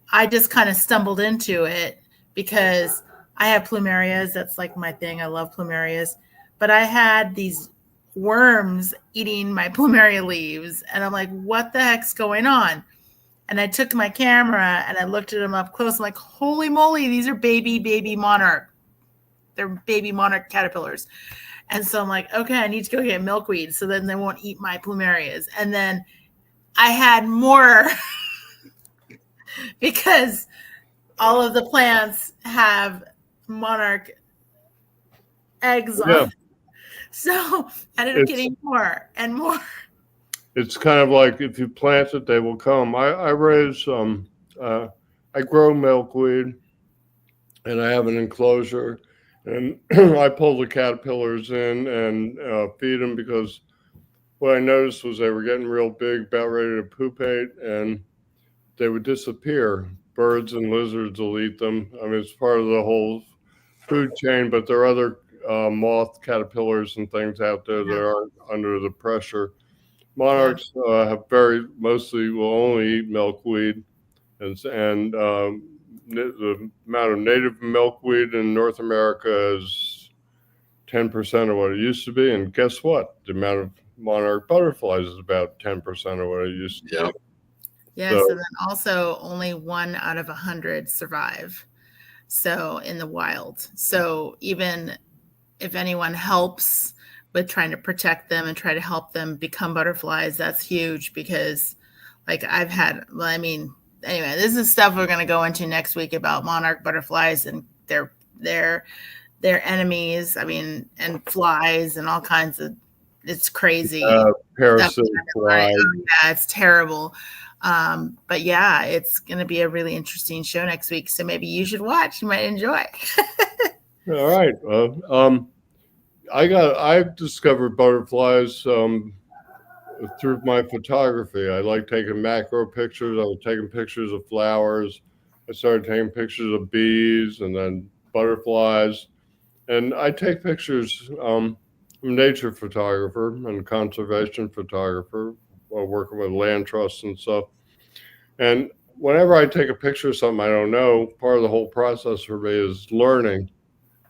I just kind of stumbled into it because I have plumerias. That's like my thing. I love plumerias. But I had these worms eating my plumeria leaves. And I'm like, what the heck's going on? And I took my camera and I looked at them up close. I'm like, holy moly, these are baby monarch. They're baby monarch caterpillars. And so I'm like, okay, I need to go get milkweed so then they won't eat my plumerias. And then I had more because all of the plants have monarch eggs on them. So I ended up getting more and more. It's kind of like if you plant it, they will come. I raise I grow milkweed, and I have an enclosure, and I pull the caterpillars in and feed them because what I noticed was they were getting real big, about ready to pupate, and they would disappear. Birds and lizards will eat them. I mean, it's part of the whole food chain, but there are other moth caterpillars and things out there that aren't under the pressure. Monarchs mostly will only eat milkweed, and the amount of native milkweed in North America is 10% of what it used to be. And guess what? The amount of monarch butterflies is about 10% of what it used to Yeah. be. Yes, So- and then also only 1 out of 100 survive. So in the wild. So even if anyone helps with trying to protect them and try to help them become butterflies, that's huge because like I've had, well, I mean, anyway, this is stuff we're going to go into next week about monarch butterflies and their enemies. I mean, and flies and all kinds of, it's crazy. Parasite flies. Yeah, it's terrible. But yeah, it's going to be a really interesting show next week. So maybe you should watch. You might enjoy. All right. Well, I've discovered butterflies through my photography. I like taking macro pictures. I was taking pictures of flowers. I started taking pictures of bees and then butterflies. And I take pictures. I'm a nature photographer and conservation photographer, working with land trusts and stuff. And whenever I take a picture of something I don't know, part of the whole process for me is learning.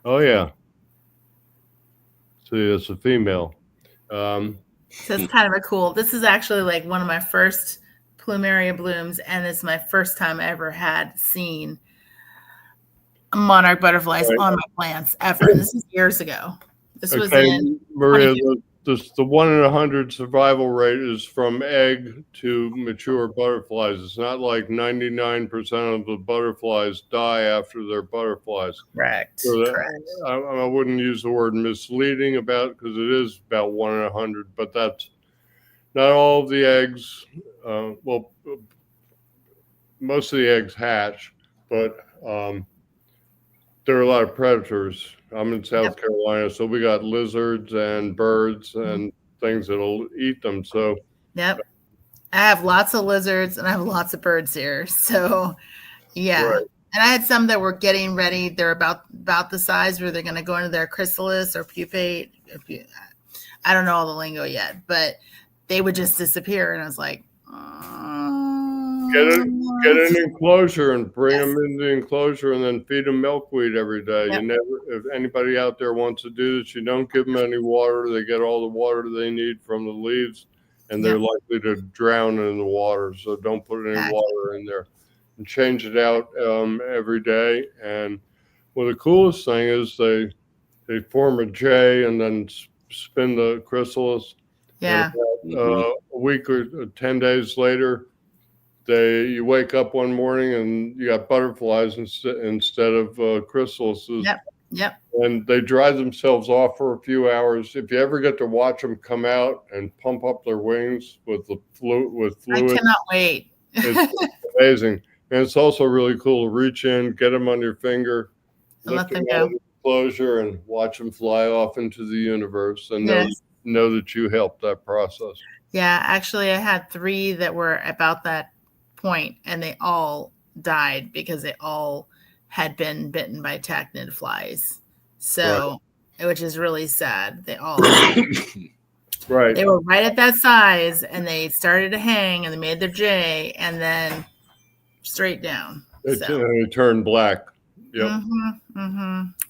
Oh, yeah. See, it's a female. So it's kind of a cool. This is actually like one of my first plumeria blooms, and it's my first time I ever had seen monarch butterflies Right. on my plants ever. And this is years ago. This was Okay, in Maria, 22. the 1 in 100 survival rate is from egg to mature butterflies. It's not like 99% of the butterflies die after they're butterflies. Correct. So that, Correct. I wouldn't use the word misleading about, because it is about 1 in 100, but that's not all of the eggs. Well, most of the eggs hatch, but there are a lot of predators. I'm in South Carolina, so we got lizards and birds and things that'll eat them. So Yep. I have lots of lizards and I have lots of birds here. So yeah. Right. And I had some that were getting ready. They're about the size where they're going to go into their chrysalis or pupate. I don't know all the lingo yet, but they would just disappear. And I was like, get an enclosure and bring them in the enclosure and then feed them milkweed every day. Yep. You never, if anybody out there wants to do this, you don't give them any water. They get all the water they need from the leaves, and they're likely to drown in the water. So don't put any water in there, and change it out every day. And well, the coolest thing is they form a J and then spin the chrysalis. Yeah. And a week or 10 days later, you wake up one morning and you got butterflies instead of chrysalises. Yep. And they dry themselves off for a few hours. If you ever get to watch them come out and pump up their wings with fluid, I cannot wait. it's amazing. And it's also really cool to reach in, get them on your finger, And let lift them them out go. of the enclosure, and watch them fly off into the universe, and Yes. know that you helped that process. Yeah, actually, I had 3 that were about that point, and they all died because they all had been bitten by tachinid flies. So, which is really sad. They all, Right. they were right at that size, and they started to hang, and they made their J, and then straight down. It turned black. Yep.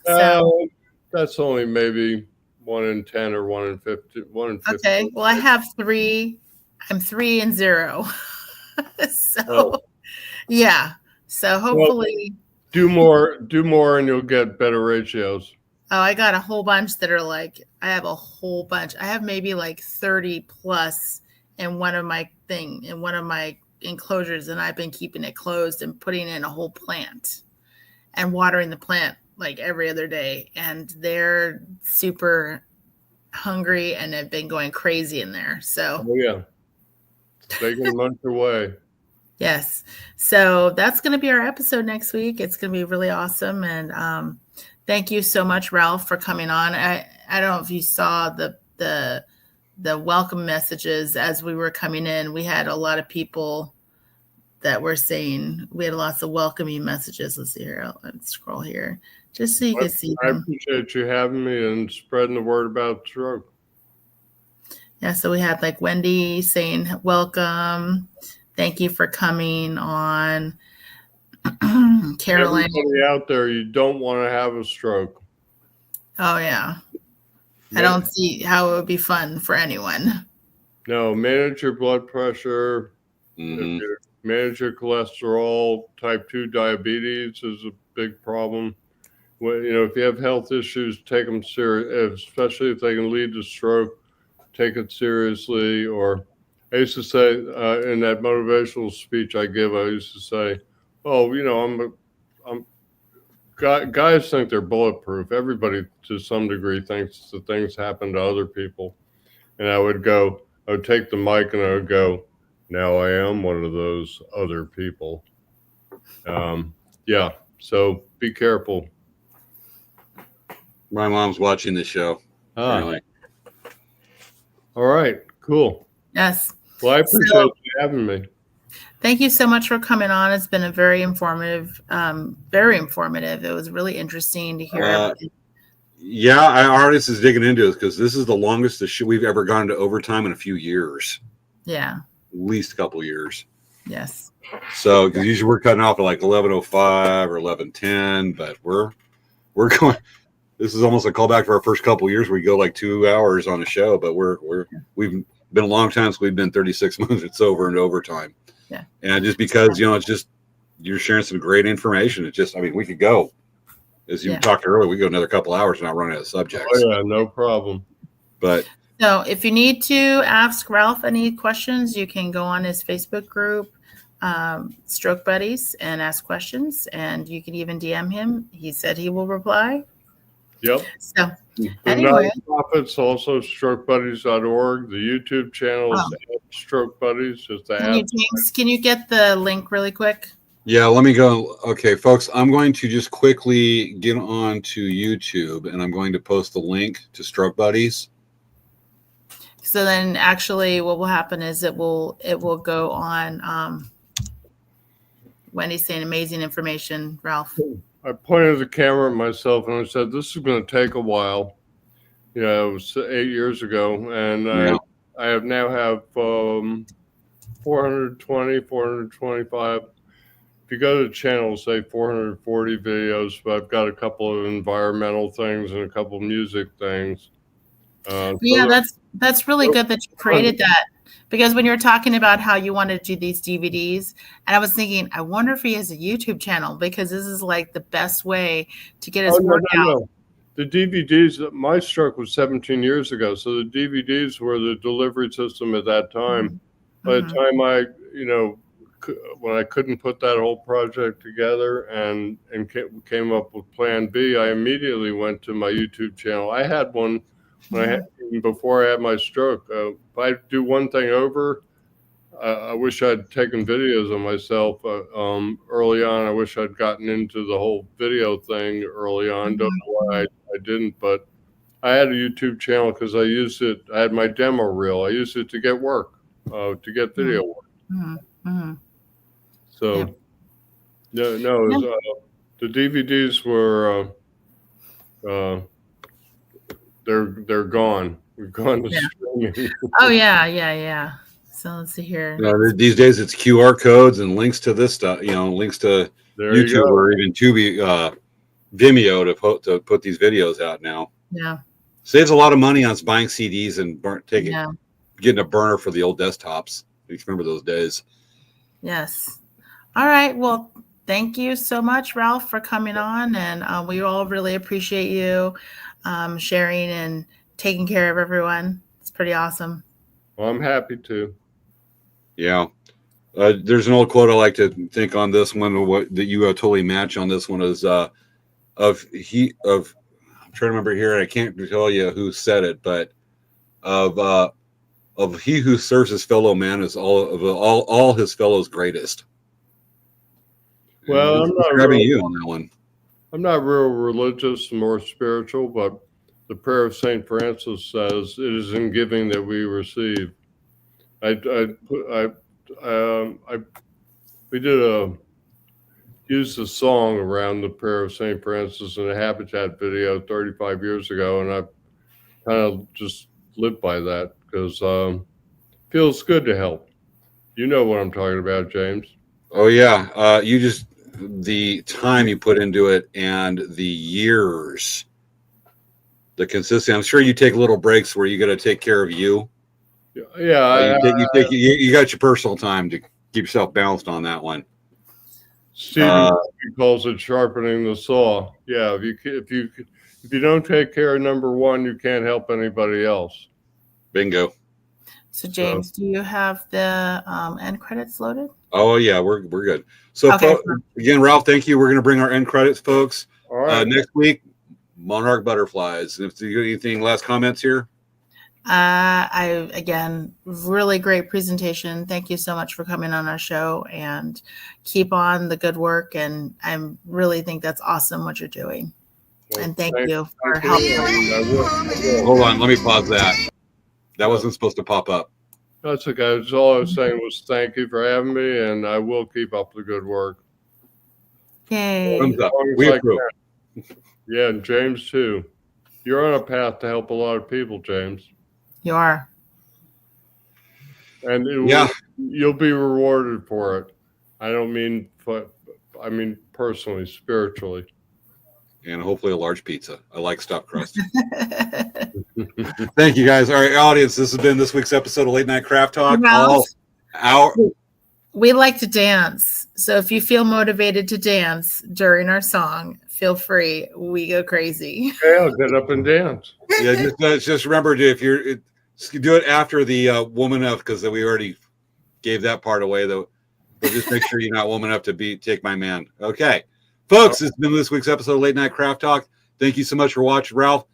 So, That's only maybe 1 in 10 or 1 in 50. 1 in 50. okay. Well, I have 3. I'm 3 and 0. So, yeah. So hopefully, do more, and you'll get better ratios. oh, I got a whole bunch that are like, I have a whole bunch. I have maybe like 30 plus in one of my enclosures, and I've been keeping it closed and putting in a whole plant and watering the plant like every other day. And they're super hungry and have been going crazy in there. So, Oh, yeah. They can munch away. yes. So that's going to be our episode next week. It's going to be really awesome. And thank you so much, Ralph, for coming on. I don't know if you saw the welcome messages as we were coming in. We had a lot of people that were saying, we had lots of welcoming messages. Let's see here. Let's scroll here just so you can see I them. appreciate you having me and spreading the word about stroke. Yeah, so we had like Wendy saying welcome. Thank you for coming on. Caroline. Everybody out there, you don't want to have a stroke. Oh, yeah. I don't see how it would be fun for anyone. No, manage your blood pressure. Mhm. If you manage your cholesterol, type 2 diabetes is a big problem. Well, if you have health issues, take them serious, especially if they can lead to stroke, take it seriously. Or I used to say in that motivational speech I give, I used to say, oh, I'm guys think they're bulletproof. Everybody to some degree thinks that things happen to other people. And I would take the mic and I would go, now I am one of those other people. Yeah. So be careful. My mom's watching this show. Apparently. All right. Cool. Yes. Well, I appreciate you having me. Thank you so much for coming on. It's been a very informative. It was really interesting to hear everything. Yeah, our artist is digging into this because this is the longest we've ever gone into overtime in a few years. Yeah. At least a couple of years. Yes. So, because usually we're cutting off at like 11:05 or 11:10, but we're going. This is almost a callback to our first couple of years. We go like 2 hours on a show, but we've been a long time since we've been 36 minutes over and overtime. Yeah. And just because it's just you're sharing some great information. It's just we could go, as you talked earlier, we go another couple hours and not run out of subjects. Oh yeah, no problem. But so if you need to ask Ralph any questions, you can go on his Facebook group, Stroke Buddies, and ask questions. And you can even DM him. He said he will reply. Yep. So the anyway, nonprofits also strokebuddies.org. The YouTube channel is Stroke Buddies. Just can you get the link really quick? Yeah, let me go. Okay, folks, I'm going to just quickly get on to YouTube, and I'm going to post the link to Stroke Buddies. So then, actually, what will happen is it will go on. Wendy's saying amazing information, Ralph. I pointed the camera at myself and I said, "This is going to take a while." It was 8 years ago, and I have 420, 425. If you go to the channel, say 440 videos, but I've got a couple of environmental things and a couple of music things. That's really good that you created that, because when you were talking about how you wanted to do these DVDs, and I was thinking, I wonder if he has a YouTube channel, because this is like the best way to get his work out. No. The DVDs, my stroke was 17 years ago, so the DVDs were the delivery system at that time. Mm-hmm. By the time when I couldn't put that whole project together and came up with Plan B, I immediately went to my YouTube channel. I had one before I had my stroke. If I do one thing over, I wish I'd taken videos of myself early on. I wish I'd gotten into the whole video thing early on. Don't know why I didn't, but I had a YouTube channel because I used it. I had my demo reel. I used it to get work, to get video work. Mm-hmm. So, the DVDs were they're gone. We've gone to streaming. Oh yeah. So let's see here. These days it's QR codes and links to this stuff. Links to YouTube or even Tubi, Vimeo to put these videos out now. Yeah, saves a lot of money on buying CDs and getting a burner for the old desktops. You remember those days? Yes. All right. Well, thank you so much, Ralph, for coming on, and we all really appreciate you sharing and taking care of everyone. It's pretty awesome. Well, I'm happy to. Yeah. There's an old quote I like to think on this one that you totally match on this one is I'm trying to remember here. I can't tell you who said it, but of he who serves his fellow man is all his fellows greatest. Well, I'm not grabbing you on that one. I'm not real religious, more spiritual, but the prayer of Saint Francis says, "It is in giving that we receive." We used a song around the prayer of Saint Francis in a Habitat video 35 years ago, and I kind of just live by that because it feels good to help. You know what I'm talking about, James. Oh yeah, the time you put into it and the years the consistency. I'm sure you take little breaks where you got to take care of you. Yeah, You got your personal time to keep yourself balanced on that one. Stephen calls it sharpening the saw. Yeah, if you don't take care of number one, you can't help anybody else. Bingo. So James, do you have the end credits loaded? Oh yeah, we're good. So Okay. again, Ralph, thank you. We're going to bring our end credits, folks. All right. Next week, Monarch Butterflies. If you got anything, last comments here? Again, really great presentation. Thank you so much for coming on our show, and keep on the good work. And I really think that's awesome what you're doing. Well, and thank you for you. helping. Hold on, let me pause that. That wasn't supposed to pop up. That's okay. That's all I was saying was thank you for having me, and I will keep up the good work. Yay. Thumbs up. As long as We I approve. can. Yeah, and James too. You're on a path to help a lot of people, James. You are. And you'll be rewarded for it. I don't mean, I mean personally, spiritually. And hopefully a large pizza. I like stuffed crust. Thank you, guys. All right, audience, this has been this week's episode of Late Night Craft Talk. We like to dance. So if you feel motivated to dance during our song, feel free. We go crazy. Yeah, I'll get up and dance. Yeah, just remember to do it after the woman up, because we already gave that part away, though. But just make sure you're not woman up to take my man. Okay. Folks, it's been this week's episode of Late Night Craft Talk. Thank you so much for watching, Ralph.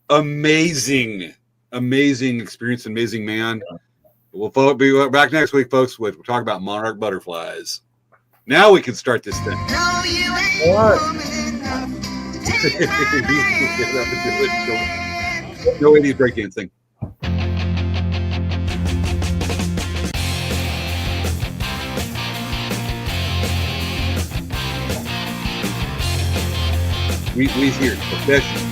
Amazing experience, amazing man. We'll be back next week, folks. We'll talk about Monarch Butterflies. Now we can start this thing. No, you ain't woman enough. Take my hand. No 80s breakdancing. We here, professional.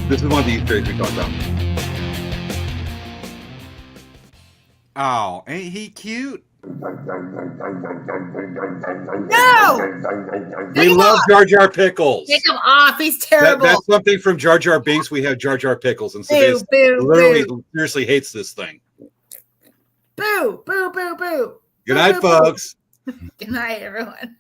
This is one of the Easter eggs we talked about. Oh, ain't he cute? No! We love Jar Jar Pickles. Take him off. He's terrible. That's something from Jar Jar Binks. We have Jar Jar Pickles, and Boo, so boo, literally boo. seriously hates this thing. Boo, boo, boo, boo. Good night, Boo, boo, boo. folks. Good night, everyone.